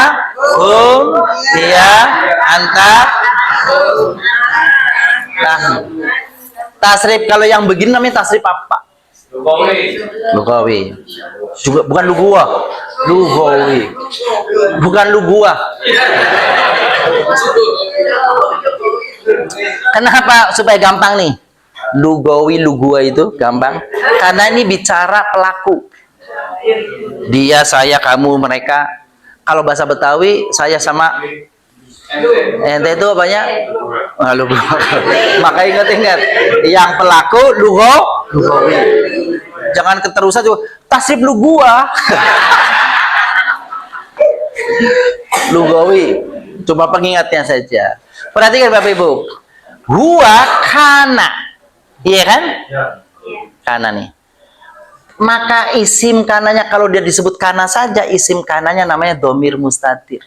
S1: hum, dia, anta. Nah, tasrif kalau yang begini namanya tasrif apa? Lugawi. Juga bukan lugua. Lugawi. Bukan lugua. Kenapa? Supaya gampang nih. Lugawi, lugua itu gampang. Karena ini bicara pelaku. Dia, saya, kamu, mereka. Kalau bahasa Betawi, saya sama ente itu apanya? Lugu. Maka ingat-ingat, yang pelaku lugawi. Jangan keterusan juga tasrif lugua. Lugawi. Cuma pengingatnya saja. Perhatikan Bapak Ibu. Huwa kana. Iya kan? Kana nih. Maka isim kananya kalau dia disebut kana saja, isim kananya namanya domir mustatir.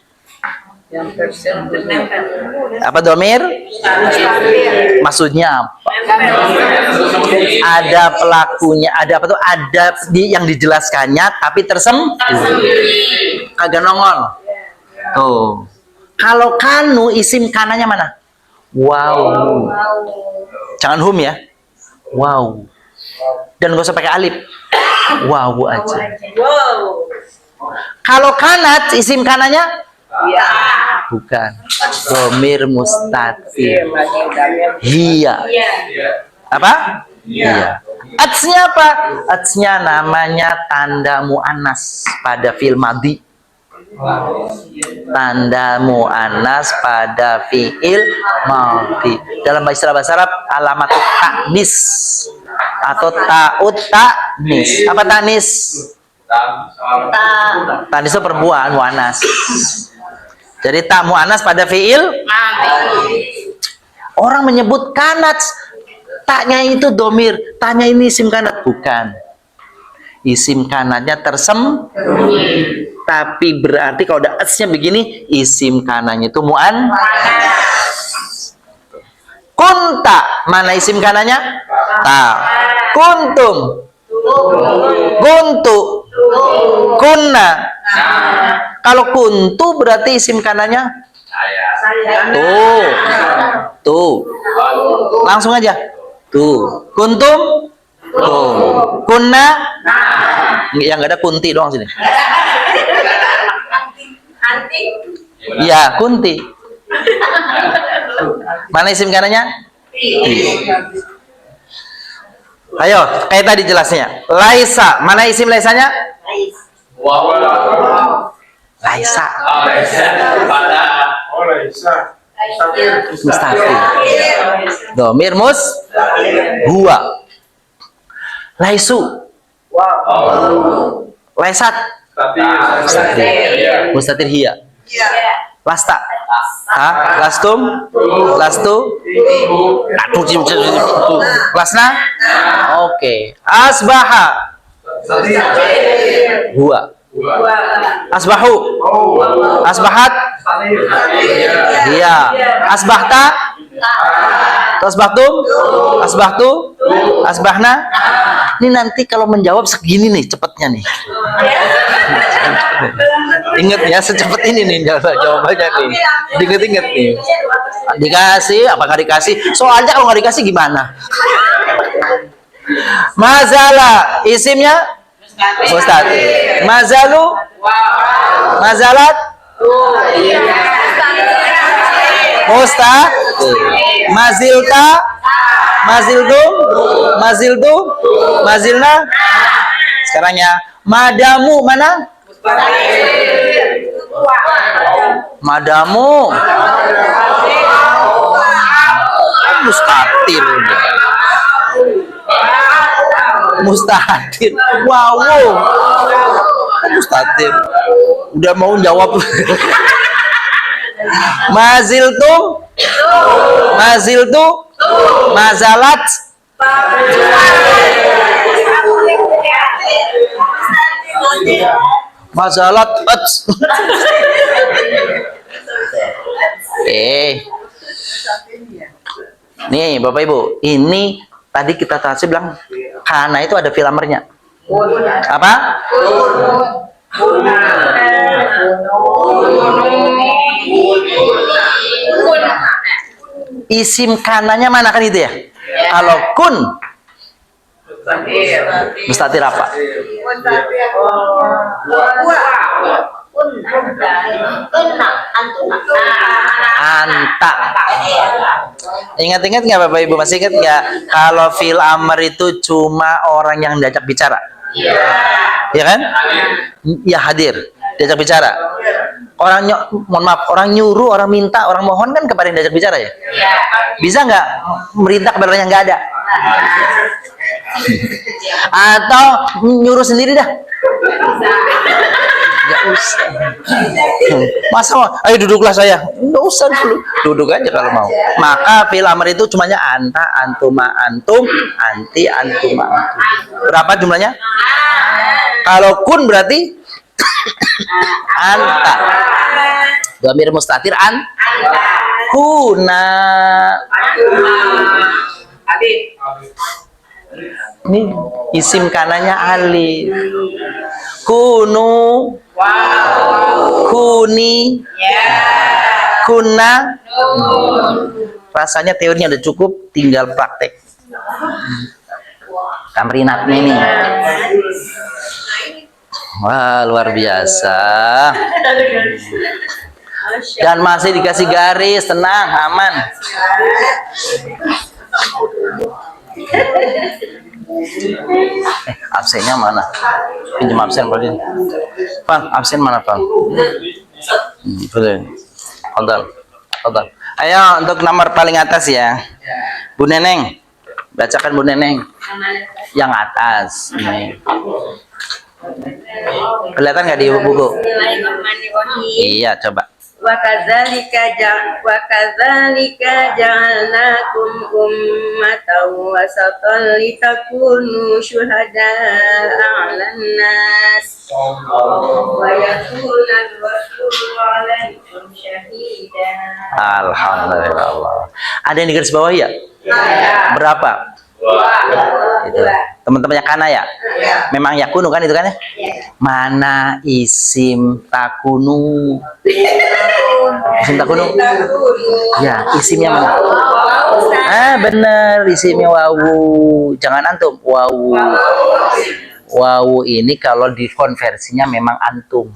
S1: Apa domir? Maksudnya apa? Ada pelakunya, ada apa tuh? Ada yang dijelaskannya, tapi kagak nongol. Tuh. Kalau kanu isim kananya mana? Wow. Jangan hum ya. Wow. Dan gak usah pakai alif. Wawu aja.
S3: Wow.
S1: Kalau kanat, isim kananya
S3: Ya.
S1: bukan. Domir mustatir. Hiya.
S3: Iya.
S1: Apa? Iya. Atsnya apa? Atsnya namanya tanda mu'annas pada fi'il madhi. Tanda mu'annas pada fi'il madhi. Dalam istilah bahasa Arab, alamat ta'nis atau ta'ut ta'nis. Apa ta'nis? Ta'nis itu perempuan, mu'annas. Jadi tak mu'annas pada fi'il. Orang menyebut kanat, taknya itu domir, tanya ini isim kanat. Bukan. Isim kanatnya tapi berarti kalau ada asnya begini, isim kanannya itu mu'an. Kunta, mana isim kanannya? Ta. Kuntum. Kuntu. Kunna. Kalau kuntu berarti isim kanannya tuh. Tuh. Langsung aja. Tuh. Kuntum. Tuh. Kunna. Yang nggak ada kunti doang sini. Iya, kunti. Mana isim kanannya? Ayo, kayak tadi jelasnya. Laisa, mana isim laisanya? Laisa.
S4: Oh, Laisa.
S1: Mustafil. Domir mus. Huwa. Laisu. Laisat. Mustatir hiya. Lasta. Ha? Lastum. Lastu. Lasna. Oke. Asbaha. Huwa. Asbahu. Asbahat. Iya. Asbahta. Asbahtum. Asbahtu. Asbahna. Ini nanti kalau menjawab segini nih cepatnya nih. Ingat ya, secepat ini nih jawabannya nih. Ingat-ingat nih. Dikasih, apakah dikasih? Soalnya kalau nggak dikasih gimana? Mazala, isimnya mustatir. Mazalu, mazalat, mustatir. Mazilta, mazildum, mazildu, mazilna. Sekarangnya madamu mana? Madamu. Mustatir. Mustatir. Wow. Mustatir. Udah mau jawab. Maziltum. Maziltu. Mazalat. Mazalat. Nih Bapak Ibu, ini tadi kita tadi bilang kana itu ada fi'il amarnya. Apa? Isim kananya mana kan itu ya? Kalau kun mustatir apa? Anta. Ingat-ingat nggak Bapak Ibu, masih ingat nggak kalau fi'il amr itu cuma orang yang diajak bicara? Ya kan? Ya hadir, diajak bicara. Orang mohon maaf, orang nyuruh, orang minta, orang mohon kan kepada yang diajak bicara ya? Bisa nggak merintah kepada orang yang nggak ada? Atau nyuruh sendiri dah? Nggak usah. Masa ayo duduklah saya? Nggak usah dulu. Duduk aja kalau mau. Maka fi'il amr itu cumanya anta, antuma, antum, anti, antuma, antum. Berapa jumlahnya? Kalau kun berarti anta. Dhamir mustatir kuna. Ini isim kanannya alif. Kunu. Kuni. Kuna. Rasanya teorinya udah cukup, tinggal praktek. Tamrinat ini. Wah, luar biasa. Dan masih dikasih garis, tenang, aman. Absennya mana? Pinjam absen berarti. Bang, absen mana, Bang? Betul. Tonton. Ayo untuk nomor paling atas ya. Bu Neneng. Bacakan Bu Neneng. Yang atas. Ini. Kelihatan nggak di buku? Iya, coba.
S6: Wakadzalika ja'alnakum ummatan wasatan litakunu syuhada'a 'alan nas wa yakuna ar-rasulu 'alaikum syahida.
S1: Alhamdulillah. Ada yang di garis bawah ya? Berapa? Itu. Teman-temannya Kana ya? Memang yakunu kan itu kan ya? Mana isim takunu? Isim takunu? Ya, isimnya mana? Benar, isimnya wawu. Jangan antum, wawu. Wawu ini kalau dikonversinya memang antum.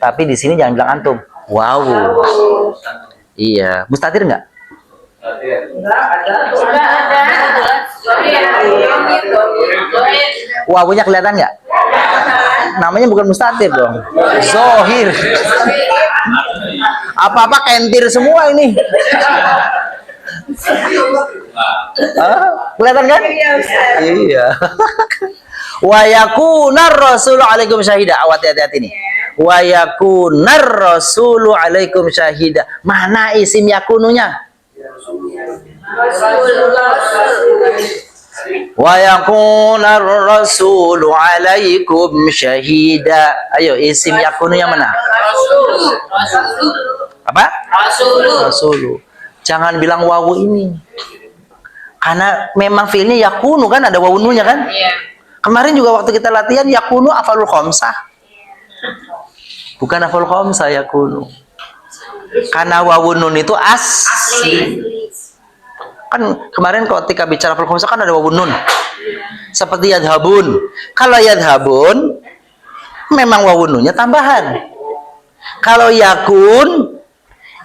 S1: Tapi di sini jangan bilang antum. Wawu. Iya, mustatir nggak? Wawunya kelihatan nggak? Namanya bukan mustatir dong. Zohir. Apa-apa kentir semua ini. Kelihatan kan? Iya. Wa yakunar rasulu alaikum syahida. Awat hati-hati nih. Wa yakunar rasulu alaikum syahida. Mana isim yakununya? Wa yakunar rasulu alaikum syahida. Ayo isim yakununya mana? Apa? Rasulu. Jangan bilang wawu ini. Karena memang fiilnya yakunu kan, ada wawu nunya kan? Kemarin juga waktu kita latihan yakunu afalul khamsah. Bukan afalul khamsah yakunu. Karena wawu nun itu asli. Kan kemarin ketika bicara afalul khamsah kan ada wawu nun. Seperti yadhabun. Kalau yadhabun memang wawu nunnya tambahan. Kalau yakun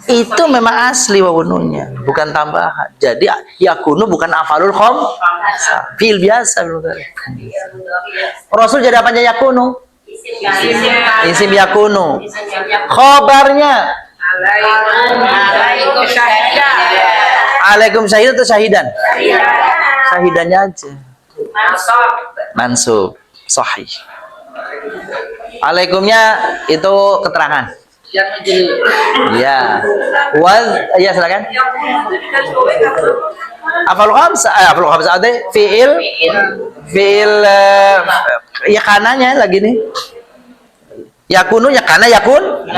S1: itu memang asli wawu nunnya, bukan tambahan. Jadi yakunu bukan afalul khamsah. Fiil biasa. Rasul jadi apanya yakunu? Isim yakunu. Khobarnya alaikum syahid atau syahidan? Syahidannya aja. Mansub. Sahih. Alaikumnya itu keterangan. Ya. Ya silakan. Afalul khamsah ada fiil ya kananya lagi nih. Yakunu ya kana yakun.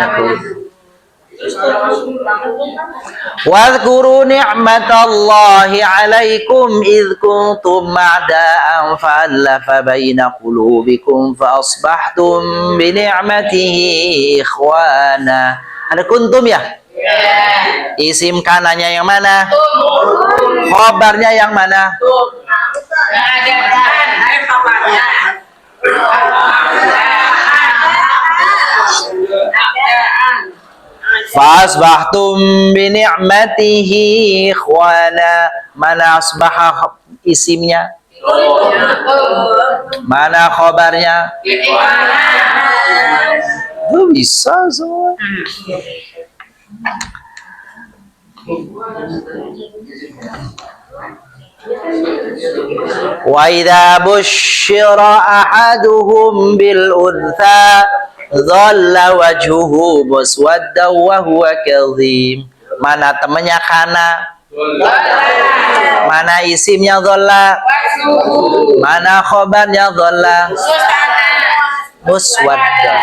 S1: Wadhkuru ni'matallahi 'alaikum idh kuntum a'da'an fa'alafa baina qulubikum fa asbahtum bi ni'matihi ikhwana. Ada kuntum ya? Isim kananya yang mana? Khobarnya yang mana? Fasbahtum bi ni'matihi ikhwana. Mana asbaha isimnya? Mana khobarnya? Tuh bisa semua. Wa idza busyira ahaduhum bil untha dhalla wajhuhu muswaddan wa huwa kadhim. Mana temannya kana? Mana isimnya dhalla? Mana khobarnya dhalla? Muswaddan.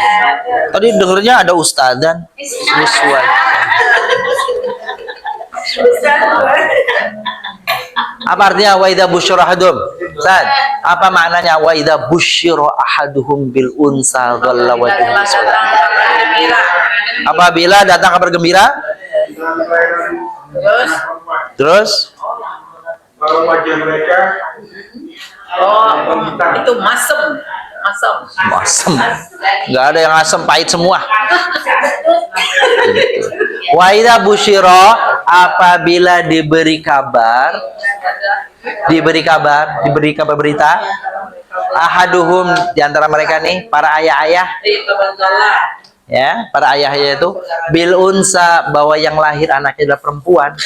S1: Tadi dengernya ada ustadzan. Muswaddan. Apa artinya wa idza busyira ahaduhum? Ustaz, apa maknanya wa idza busyira ahaduhum bil unsa dhalla wajhuhu muswaddan? Apabila datang kabar gembira? Terus
S4: Kalau wajah mereka
S3: Oh, itu masem. Masem.
S1: Asem. Nggak ada yang asem, pahit semua. Wa idza busyira, apabila diberi kabar berita, ahaduhum di antara mereka nih, para ayah-ayah, ya, para ayah-ayah itu bil unsa, bahwa yang lahir anaknya adalah perempuan.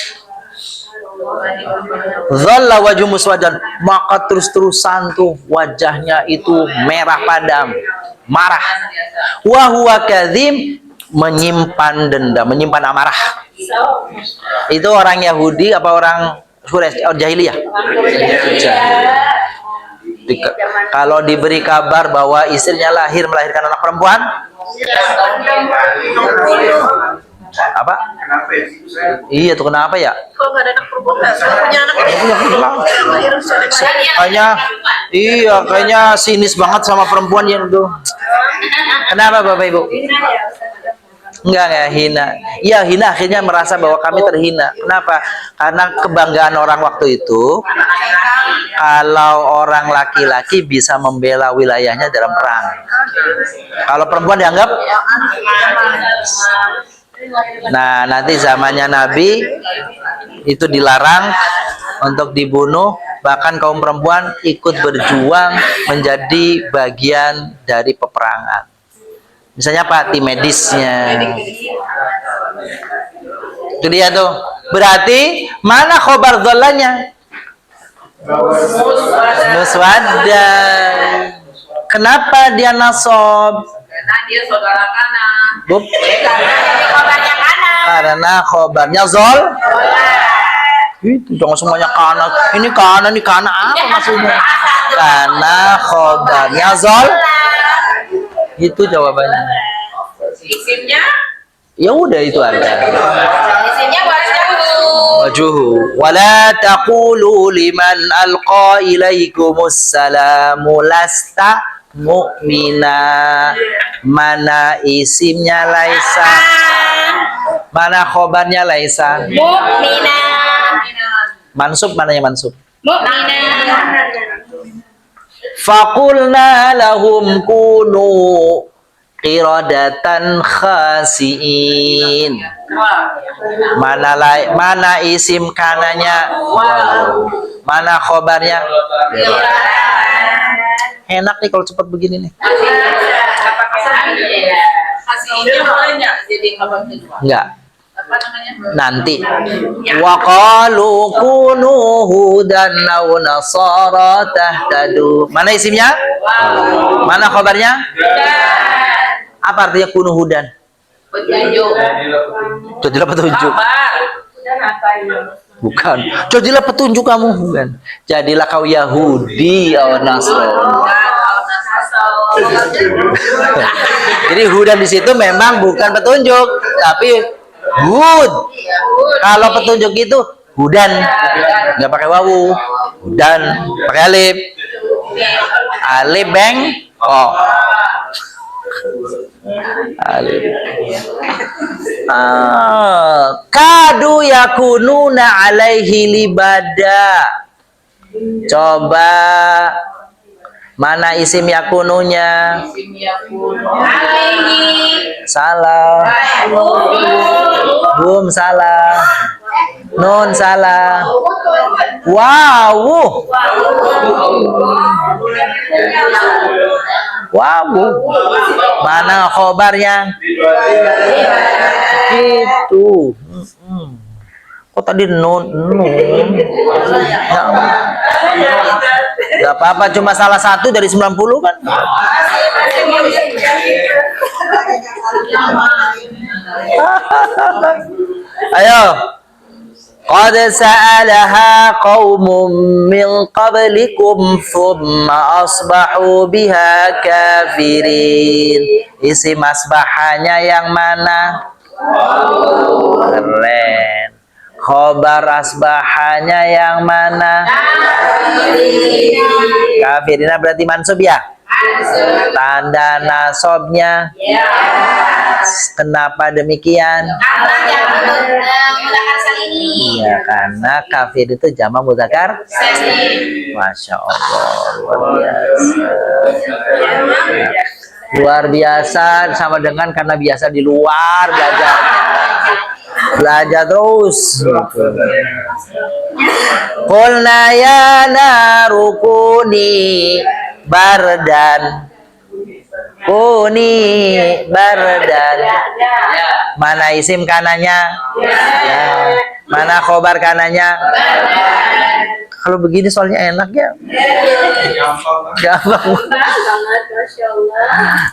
S1: Dhalla wajhu muswaddan, maka terus-terusan tuh wajahnya itu merah padam, marah. Wa huwa kadzim, menyimpan dendam, menyimpan amarah. Itu orang Yahudi apa orang Quraisy? Jahiliyah. Kalau diberi kabar bahwa istrinya melahirkan anak perempuan, apa?
S4: kenapa ya?
S1: Iya tuh, kenapa ya?
S3: Kok nggak ada anak perempuan? Punya anak
S1: Kayaknya sinis banget sama perempuan yang itu. Kenapa Bapak Ibu? Enggak hina. Iya, hina, akhirnya merasa bahwa kami terhina. Kenapa? Karena kebanggaan orang waktu itu, kalau orang laki-laki bisa membela wilayahnya dalam perang. Kalau perempuan dianggap, nah nanti zamannya Nabi itu dilarang untuk dibunuh, bahkan kaum perempuan ikut berjuang menjadi bagian dari peperangan. Misalnya apa? Tim medisnya. Itu dia tuh. Berarti mana khobar dhalanya? Muswaddan. Kenapa dia nasob?
S3: Karena dia saudara kanan.
S1: Karena khobarnya zol. Itu jangan semuanya kanan. Ini kanan apa maksudnya? Karena khobarnya zol. Itu jawabannya.
S3: Isimnya?
S1: Ya udah itu aja.
S3: Isimnya
S1: Wajuhu. Wala taqulu liman alqa ilaikumus salamu lasta mu'mina. Mana isimnya laisa? Mana khobarnya laisa?
S3: Mu'mina.
S1: Mansub, mananya mansub?
S3: Mu'mina.
S1: Faqulna lahum kunu qiradatan khasiin. Mana isim kananya? Mana khobarnya? Enak nih kalau cepat begini nih.
S3: Hasilnya boleh nggak jadi kabar kedua?
S1: Enggak.
S3: Apa namanya?
S1: Nanti. Wa qalu kunu hudan aw nasara tahtadu. Mana isimnya? Mana khabarnya? Apa artinya kunu hudan?
S3: Petunjuk.
S1: Jadilah petunjuk. Bukan. Jadilah petunjuk kamu, bukan. Jadilah kau Yahudi atau Nasrani. Jadi hudan di situ memang bukan petunjuk, tapi hud. Kalau petunjuk itu hudan, nggak pakai wawu. Hudan pakai alif. Alif beng. Oh. Alif. Kadu yakununa alaihi libada. Coba mana isim yakununya? Salah. Hum salah. Nun salah. Wow. Wow. Mana khobarnya? Itu. Kok tadi nun? Gak apa-apa, cuma salah satu dari 90 kan? Ayo. Qad sa'alaha qaumun min qablikum thumma asbahu biha kafirin. Isi asbahanya yang mana? Keren. Khobar asbahanya yang mana? Kafirina berarti mansub ya? Tanda nasobnya? Kenapa demikian?
S2: Karena jamak mudzakkar salim.
S1: Iya, karena kafir itu jamak mudzakkar.
S2: Salim.
S1: Masya Allah, luar biasa, sama dengan karena biasa di luar belajar terus. Qulna ya naru kuni bardan, kuni bardan. Mana isim kanannya? Ya. Mana khobar kanannya? Kalau begini soalnya enak ya. Gampang.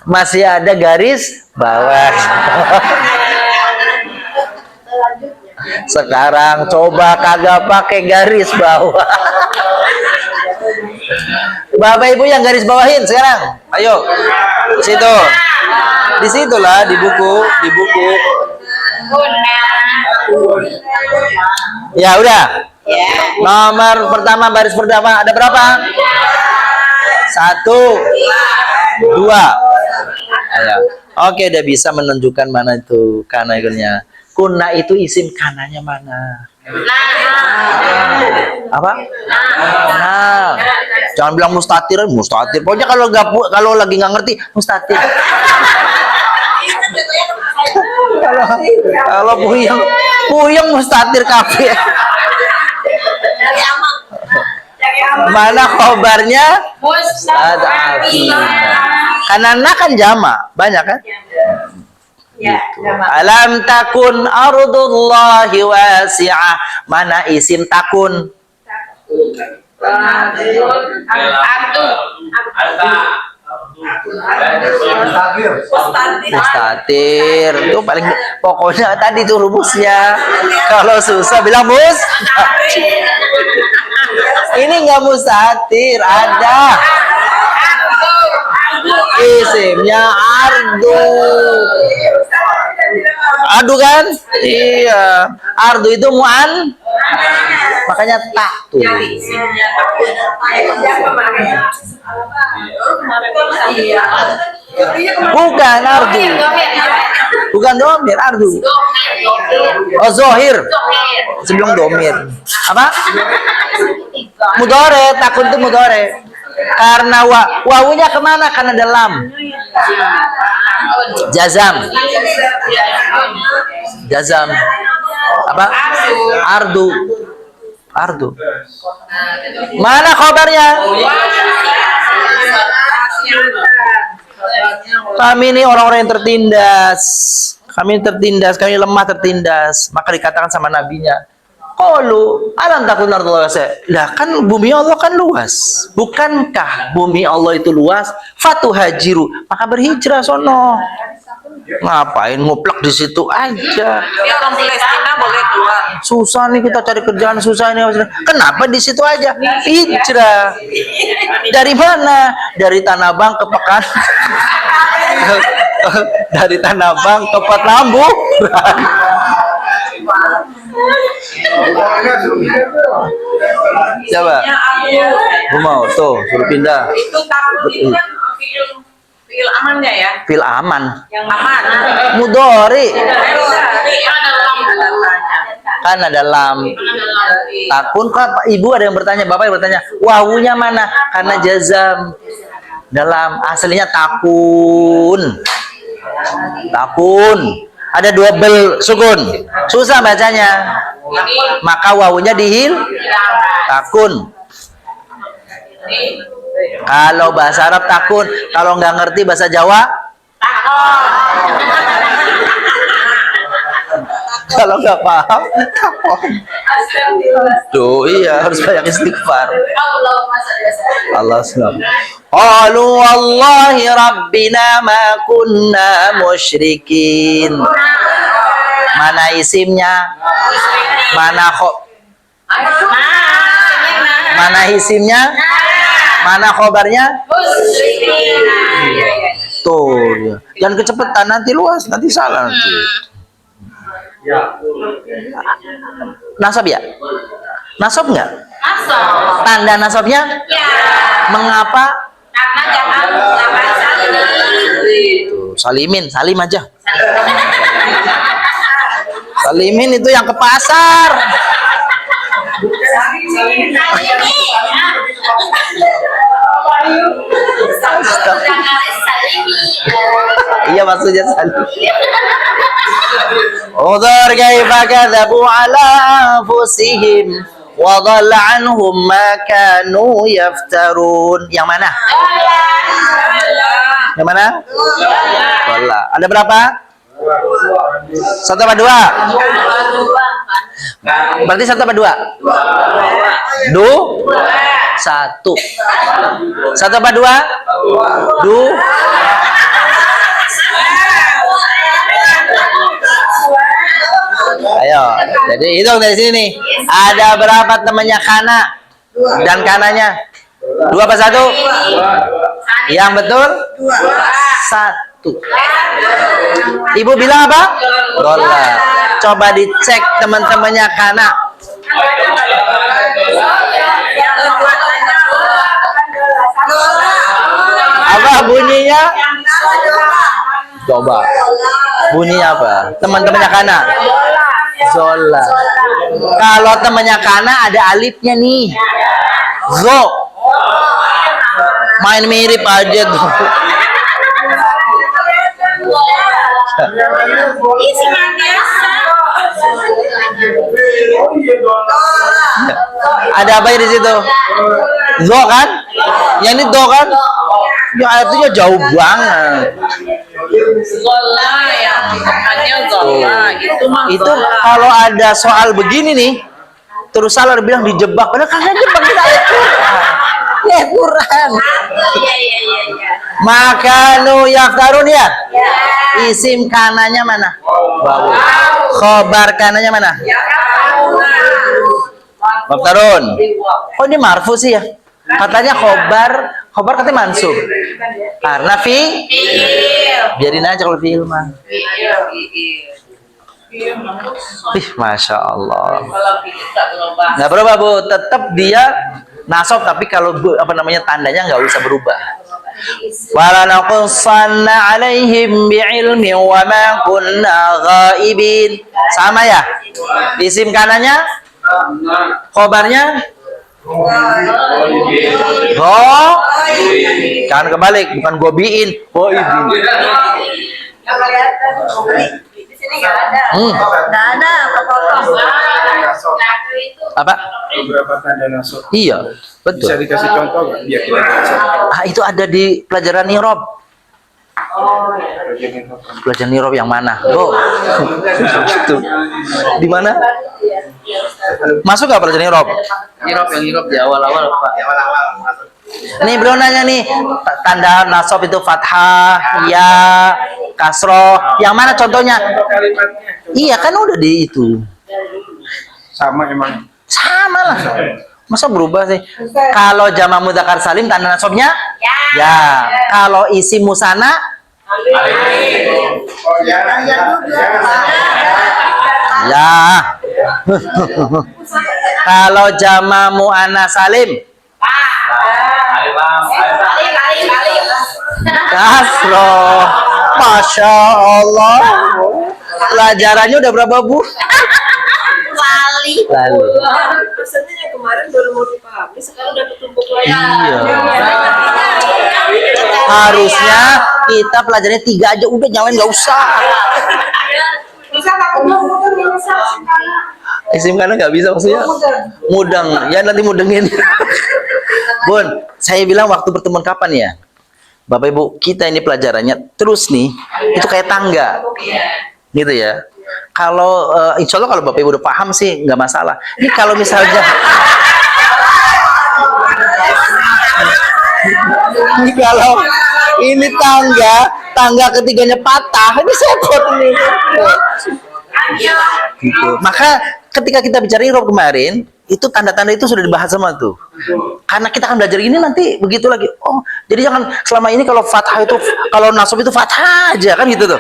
S1: Masih ada garis bawah. Sekarang coba kagak pakai garis bawah. Bapak Ibu yang garis bawahin sekarang. Ayo. Situ. Di situlah di buku. Ya udah. Nomor pertama, baris pertama ada berapa? 1, 2. Ayo. Oke, udah bisa menunjukkan mana itu kanannya. Kunna itu isim kanannya mana? Apa? Nah. Jangan bilang mustatir. Pokoknya kalau lagi nggak ngerti mustatir. Kalau puyeng mustatir kafe. Mana khobarnya? Mustaqim. Karena kan jama, banyak kan? Alam takun ardullahi wasi'ah. Mana isim takun? Mustatir. Itu paling pokoknya tadi tuh rumusnya. Kalau susah bilang mus. Ini nggak mustatir, ada isimnya ardu. Ardu kan? Iya. Ardu itu mu'an. Makanya tak tuh. Bukan ardu. Bukan domir, ardu. Oh, zohir. Sebelum domir. Apa? Mudore, takun itu mudore. Karena wawunya kemana? Karena dalam. Jazam. Apa? Ardu. Mana khobarnya? Kami ini orang-orang yang tertindas. Kami lemah tertindas. Maka dikatakan sama nabinya, qalu alam takun ardullah wasi'ah. Lah kan bumi Allah kan luas. Bukankah bumi Allah itu luas? Fatuhajiru, maka berhijrah sono. Ngapain nguplek di situ aja?
S3: Ya orang Palestina boleh keluar.
S1: Susah nih kita cari kerjaan, susah ini. Kenapa di situ aja? Hijrah. Dari mana? Dari Tanah Abang ke Pekan. Dari Tanah Abang ke Petambu. Coba. Gue mau tuh suruh pindah.
S3: Itu takut itu kan fil amannya ya.
S1: Fil aman.
S3: Yang aman.
S1: Mudori.
S3: Kan
S1: ada lam. Takun kan ibu ada yang bertanya, bapak yang bertanya, wawunya mana? Karena jazam. Dalam aslinya takun. Ada dua bel sukun. Susah bacanya. Maka wawunya dihil takun. Kalau bahasa Arab takun, kalau nggak ngerti bahasa Jawa kalau nggak paham takon. Tuh iya harus banyak istighfar. Allah SWT. Qalu wallahi rabbina ma kunna musyrikin. Mana isimnya? Mana isimnya? Mana khobarnya? Tuh ya. Jangan kecepatan, nanti luas, nanti salah nanti. Nasab ya? Nasab nggak?
S2: Nasab.
S1: Tanda nasabnya?
S2: Ya.
S1: Mengapa?
S2: Karena jangan
S1: Salimin, salim aja. Salimin itu yang ke pasar. Iya maksudnya salim. Udhur kaifa kadzabu ala anfusihim wa dhalla anhum ma kanu yaftarun. Yang mana? Yang mana? Dhalla. Ada berapa? 1 apa 2? Berarti 1 apa 2? 1. 1 apa 2? 2. Ayo, jadi hitung dari sini nih. Ada berapa temannya Kana dan Kananya? 2 apa 1? Yang betul? 1. Ibu bilang apa? Dolar. Coba dicek teman-temannya Kana. Apa bunyinya? Coba. Bunyinya apa? Teman-temannya Kana. Zola. Kalau temannya Kana ada alifnya nih. Zo. Main mirip aja tuh. Ada apa ya di situ? Zo kan? Yang ini do kan? Ya artinya jauh banget. Itu kalau ada soal begini nih, terus salah bilang dijebak. Padahal kalian jebak kita ayat Quran. Ayat Quran. Makanu yaftarun ya? Isim kananya mana? Wow. Khobar kananya mana? Yaftarun. Oh ini marfu sih ya? Katanya khobar katanya mansub. Karena biarin aja kalau fi'il mah. Ih, Masya Allah. Nggak berubah Bu, tetap dia nasab, tapi kalau tandanya nggak usah berubah. Wala naqussanna alaihim bi'ilmi wa ma kunna ghaibin. Sama ya? Isim kanannya? Khobarnya? Jangan kebalik, bukan gobiin, goibin. Apa?
S4: Beberapa tanda nasab.
S1: Iya, betul.
S4: Bisa dikasih contoh nggak? Biar kita baca.
S1: Itu ada di pelajaran Nirob. Pelajaran Nirob yang mana? Itu. Di mana? Masuk nggak pelajaran Nirob? Nirob di awal-awal Pak. Nih belum nanya nih, tanda nasab itu fathah, ya, kasroh. Yang mana contohnya?
S4: Contoh kalimatnya.
S1: Iya kan udah di itu.
S4: Sama emang.
S1: Sama lah. Masa berubah sih? Kalau jama mudzakkar salim tanda nasabnya? Ya. Kalau isi musana?
S4: Oh ya.
S1: Ya. Kalau jama muannas salim? Kasroh. Masya Allah. Pelajarannya udah berapa Bu? Lalu.
S6: Pesannya yang kemarin baru mau dipahami, sekarang udah ketumpuk lagi.
S1: Iya. Harusnya kita pelajarannya 3 aja udah, nyalain nggak usah.
S3: Bisa takut muter bisa
S1: Isim kana nggak bisa maksudnya? Mudang. Ya nanti mudengin. Bun, saya bilang waktu pertemuan kapan ya? Bapak Ibu, kita ini pelajarannya terus nih, itu kayak tangga. Gitu ya. Kalau insya Allah kalau Bapak Ibu udah paham sih nggak masalah. Ini kalau misalnya ini kalau ini tangga ketiganya patah, ini sepot ini. Gitu. Maka ketika kita bicara Irob kemarin, itu tanda-tanda itu sudah dibahas sama tuh. Karena kita akan belajar ini nanti begitu lagi. Oh, jadi jangan selama ini kalau fathah itu, kalau nasab itu fathah aja kan gitu tuh.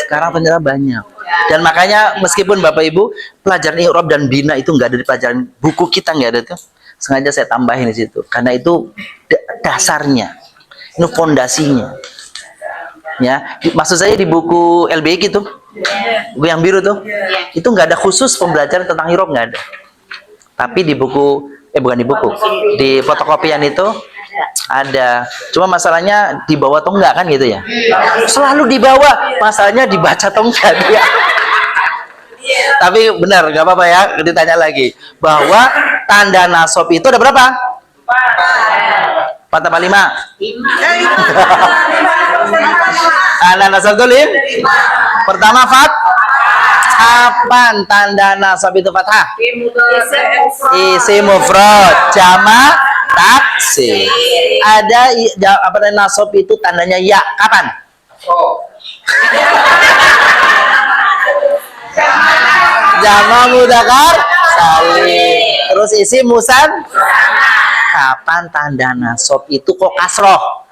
S1: Sekarang ternyata banyak. Dan makanya meskipun Bapak Ibu pelajaran Irob dan Bina itu nggak ada di pelajaran buku kita, nggak ada tuh. Sengaja saya tambahin di situ karena itu dasarnya, itu fondasinya. Ya, maksud saya di buku LBI gitu, buku yang biru tuh, itu nggak ada khusus pembelajaran tentang irob, nggak ada. Tapi di buku, bukan di buku, di fotokopian itu ada. Cuma masalahnya dibawa atau enggak kan gitu ya? Selalu dibawa, masalahnya dibaca atau enggak dia. Tapi benar, nggak apa-apa ya, ditanya lagi. Bahwa tanda nasab itu ada berapa? 4 apa 5? Tanda nasab itu 5. Pertama kapan tanda nasab itu fathah? Isim mufrad, jamak taksir. Ada apa namanya nasab itu tandanya ya, kapan? Jamak mudzakkar salim. Terus isim musanna. Kapan tanda nasab itu kok kasroh?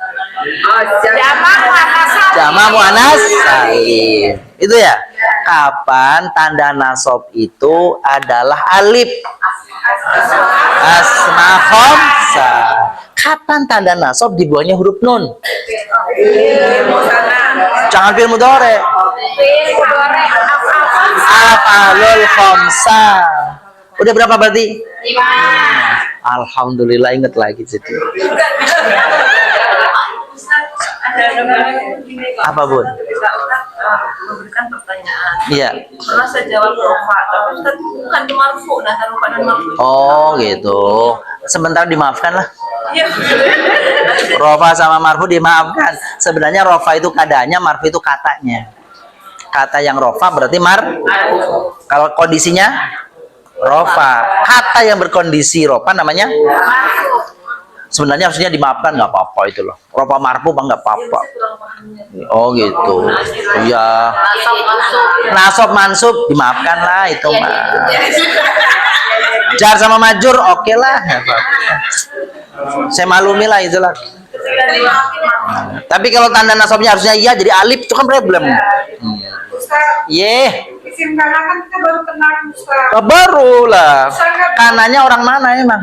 S1: Jamak muannas salim. Itu ya. Kapan tanda nasab itu adalah alif? Asma khamsa. Kapan tanda nasab di bawahnya huruf nun? Jangan fi'il mudhari. Af'alul khamsa. Udah berapa berarti? 5. Alhamdulillah, inget lagi situ. Apa, Bun?
S6: Memberikan pertanyaan.
S1: Iya.
S6: Pernah saya jawab rofa, tapi Ustaz bukan di marfu, nah kalau pada marfu.
S1: Oh, gitu. Sebentar dimaafkan lah.
S6: Iya.
S1: Rofa sama marfu dimaafkan. Sebenarnya rofa itu keadaannya, marfu itu katanya. Kata yang rofa berarti kalau kondisinya rofa. Kata yang berkondisi rofa namanya sebenarnya harusnya dimaafkan, nggak apa-apa itu loh. Rofa marfu nggak apa-apa. Oh gitu. Iya. Nasab mansub dimaafkan lah itu mah. Jar sama majur oke lah. Saya maklumi lah itulah. Tapi kalau tanda nasabnya harusnya iya jadi alif itu kan problem.
S3: Isim kana kan kita baru kenal Ustaz.
S1: Baru lah. Kanannya orang mana emang?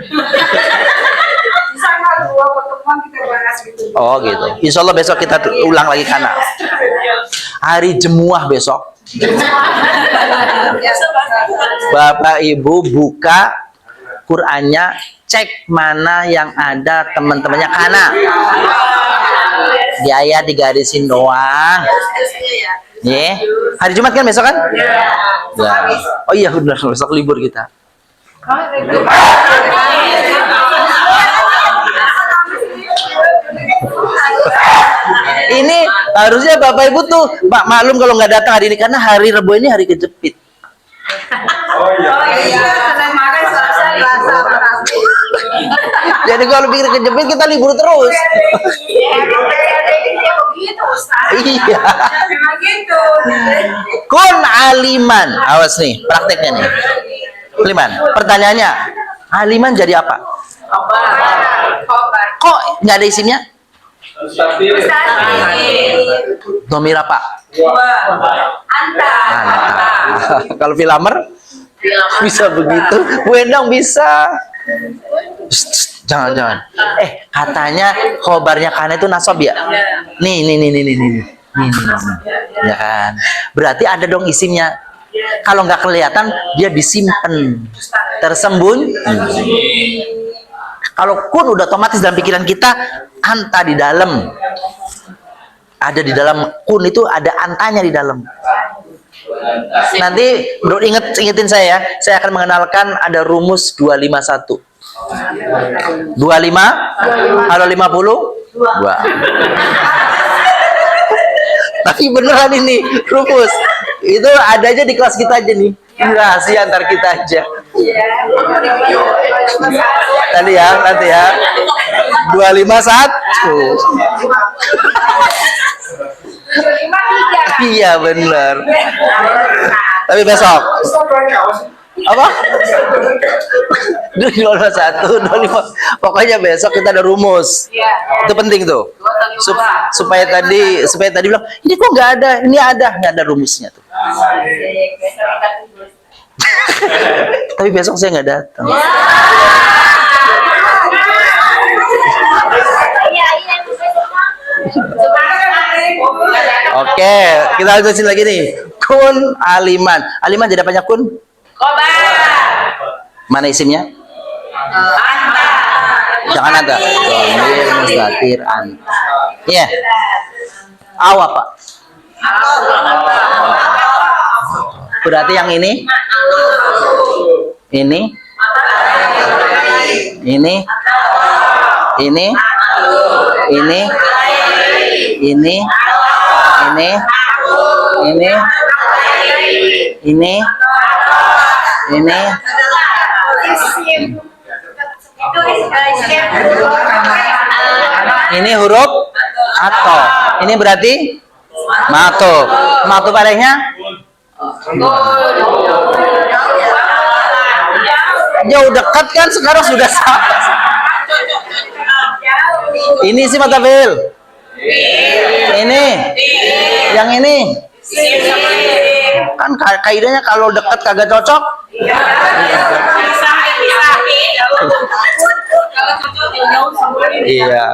S3: Misalnya 2 pertemuan kita bahas gitu.
S1: Oh gitu. Insya Allah besok kita ulang lagi kana. Hari Jemuah besok. Bapak Ibu buka Qur'annya, cek mana yang ada teman-temannya kana. Di ayat digarisin doang. Ya. Hari Jumat kan besok kan? Ya. Oh iya benar, besok libur kita. Ini harusnya Bapak Ibu tuh maklum kalau nggak datang hari ini karena hari Rabu ini hari kejepit.
S4: Oh iya.
S1: Jadi kalau pikir kejepit kita libur terus. Iya. Kun aliman. Awas nih, prakteknya nih. Aliman. Pertanyaannya, aliman jadi apa? Kok nggak ada isimnya? Domir apa? Anta. Kalau filamer bisa begitu. Wendang bisa. Jangan. Katanya khobarnya kana itu nasab ya? Nih. Ya kan. Berarti ada dong isimnya. Kalau nggak kelihatan, dia disimpan, tersembunyi. Kalau kun udah otomatis dalam pikiran kita, anta di dalam. Ada di dalam kun itu ada antanya di dalam. Nanti bro ingetin saya ya. Saya akan mengenalkan ada rumus 251. 25 kalau 50 2. Tapi beneran ini rumus. Itu ada aja di kelas kita aja nih. Ini rahasia antar kita aja. Nanti ya. 251. Iya bener. Tapi besok. Apa? 221, 25. Pokoknya besok kita ada rumus. Itu penting tuh. Supaya tadi bilang, ini kok nggak ada? Ini nggak ada rumusnya tuh. Tapi besok saya nggak datang. Oke, kita lanjutin lagi nih. Kun aliman. Aliman jadi apanya kun? Mana isimnya? Jangan ada. Domir mustatir anta. Iya. Aw apa? Berarti yang ini? Ini? Ini? Ini? Ini? Ini? Ini? Ini? Ini? Ini? Ini huruf atau. Ini berarti mato. Mato palingnya? Jauh dekat kan sekarang sudah sama. Ini sih mata fil. Ini. Yang ini. Kan kaidahnya kalau dekat kagak cocok. Iya.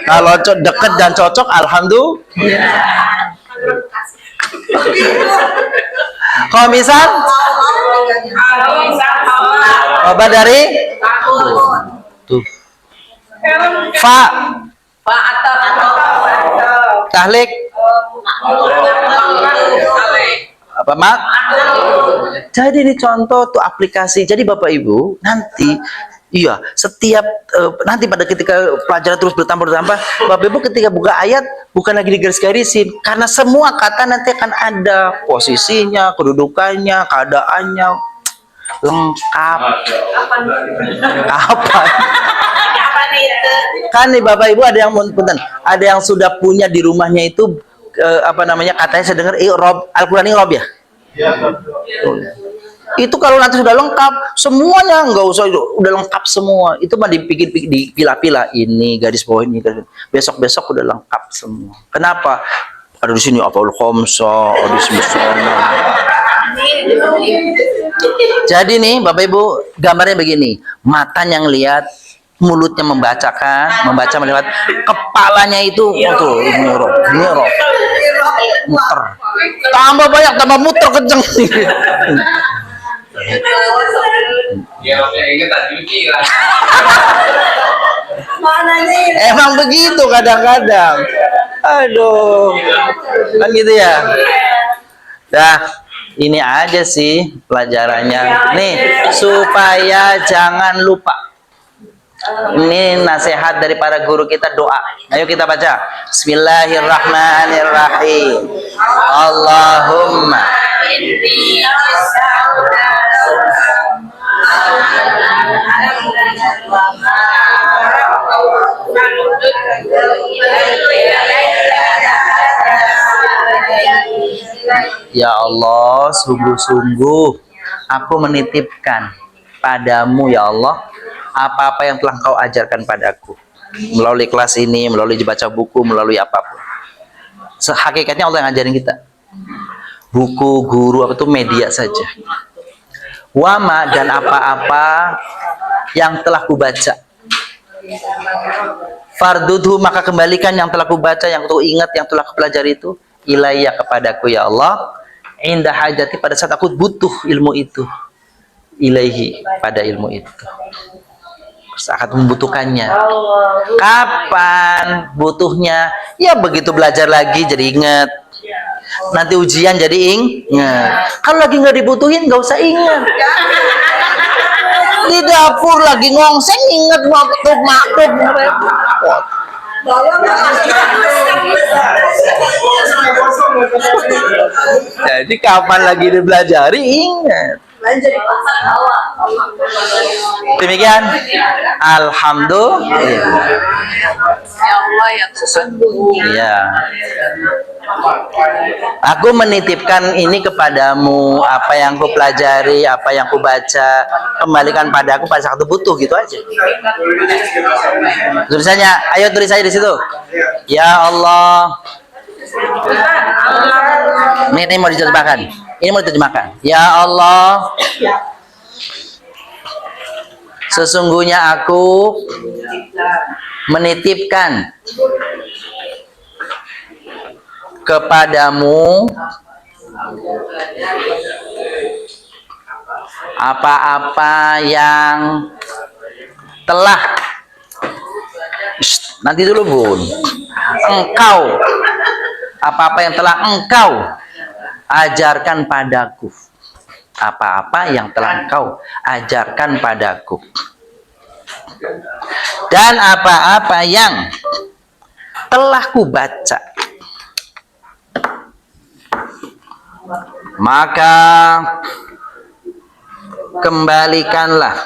S1: Kalau dekat dan cocok, alhamdulillah. Komisan? Coba dari? Tuh. Fa. Tahlik. Apa mak? Jadi ini contoh tuh aplikasi. Jadi Bapak Ibu nanti, iya setiap nanti pada ketika pelajaran terus bertambah, Bapak Ibu ketika buka ayat bukan lagi digaris-garisin, karena semua kata nanti akan ada posisinya, kedudukannya, keadaannya lengkap. Apa? Kan nih Bapak Ibu ada yang punten, ada yang sudah punya di rumahnya itu apa namanya katanya saya dengar i'rab Al-Qur'an i'rab ya. Itu kalau nanti sudah lengkap semuanya, nggak usah udah lengkap semua, itu mah dipikir dipilah-pilah, ini garis bawah ini besok udah lengkap semua. Kenapa? Ada di sini af'al khamsah, ada di sini sana. Jadi nih Bapak Ibu gambarnya begini, matanya yang lihat, mulutnya membaca melihat, kepalanya itu tuh nirok muter, tambah banyak tambah muter kenceng. Emang begitu kadang-kadang. Aduh, kan gitu ya. Dah, ini aja sih pelajarannya. Nih, supaya jangan lupa. Ini nasihat dari para guru kita, doa. Ayo kita baca. Bismillahirrahmanirrahim. Allahumma inni Ya Allah, sungguh-sungguh aku menitipkan padamu ya Allah apa-apa yang telah Kau ajarkan padaku melalui kelas ini, melalui baca buku, melalui apapun. Hakikatnya Allah yang ngajarin kita. Buku, guru, apa itu media saja. Wama dan apa-apa yang telah kubaca. Fardudhu maka kembalikan yang telah kubaca, yang ku ingat, yang telah kupelajari itu ilayya kepadaku ya Allah. Indah hajati pada saat aku butuh ilmu itu. Ilaihi pada ilmu itu. Saat membutuhkannya. Kapan butuhnya? Ya begitu belajar lagi jadi ingat. Nanti ujian jadi ingat. Kalau lagi nggak dibutuhin nggak usah ingat. Di dapur lagi ngongseng ingat maktub repot. Jadi kapan lagi dipelajari ingat. Demikian. Alhamdulillah.
S6: Ya Allah yang sesungguhnya.
S1: Ya. Aku menitipkan ini kepadamu, apa yang ku pelajari, apa yang ku baca, kembalikan padaku pada saat butuh, gitu aja. Tulisannya, ayo tulis saya di situ. Ya Allah. Ini mau diterjemahkan. Ini mau diterjemahkan. Ya Allah, sesungguhnya aku menitipkan kepadamu apa-apa yang telah nanti dulu Bun, engkau apa-apa yang telah engkau ajarkan padaku, apa-apa yang telah engkau ajarkan padaku, dan apa-apa yang telah ku baca, maka kembalikanlah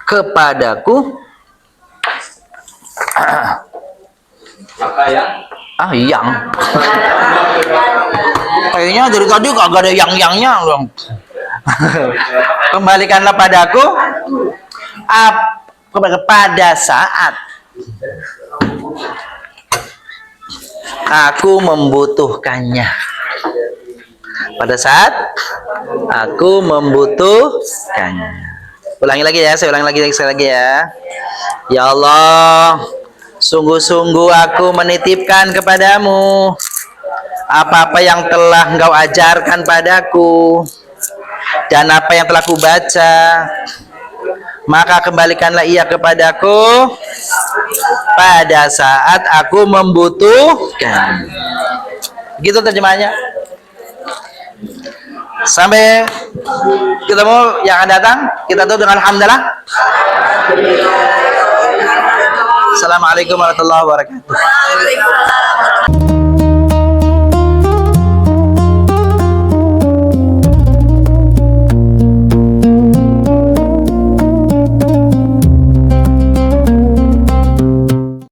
S1: kepadaku yang kayaknya dari tadi kagak ada yang-yangnya dong. Kembalikanlah padaku pada saat aku membutuhkannya. Pada saat aku membutuhkannya. Ulangi lagi ya, saya ulangi lagi sekali lagi ya. Ya Allah, sungguh-sungguh aku menitipkan kepadamu apa-apa yang telah engkau ajarkan padaku dan apa yang telah ku baca, maka kembalikanlah ia kepadaku pada saat aku membutuhkan. Begitu terjemahnya. Sampai ketemu yang akan datang, kita tutup dengan alhamdulillah. Assalamualaikum warahmatullahi wabarakatuh.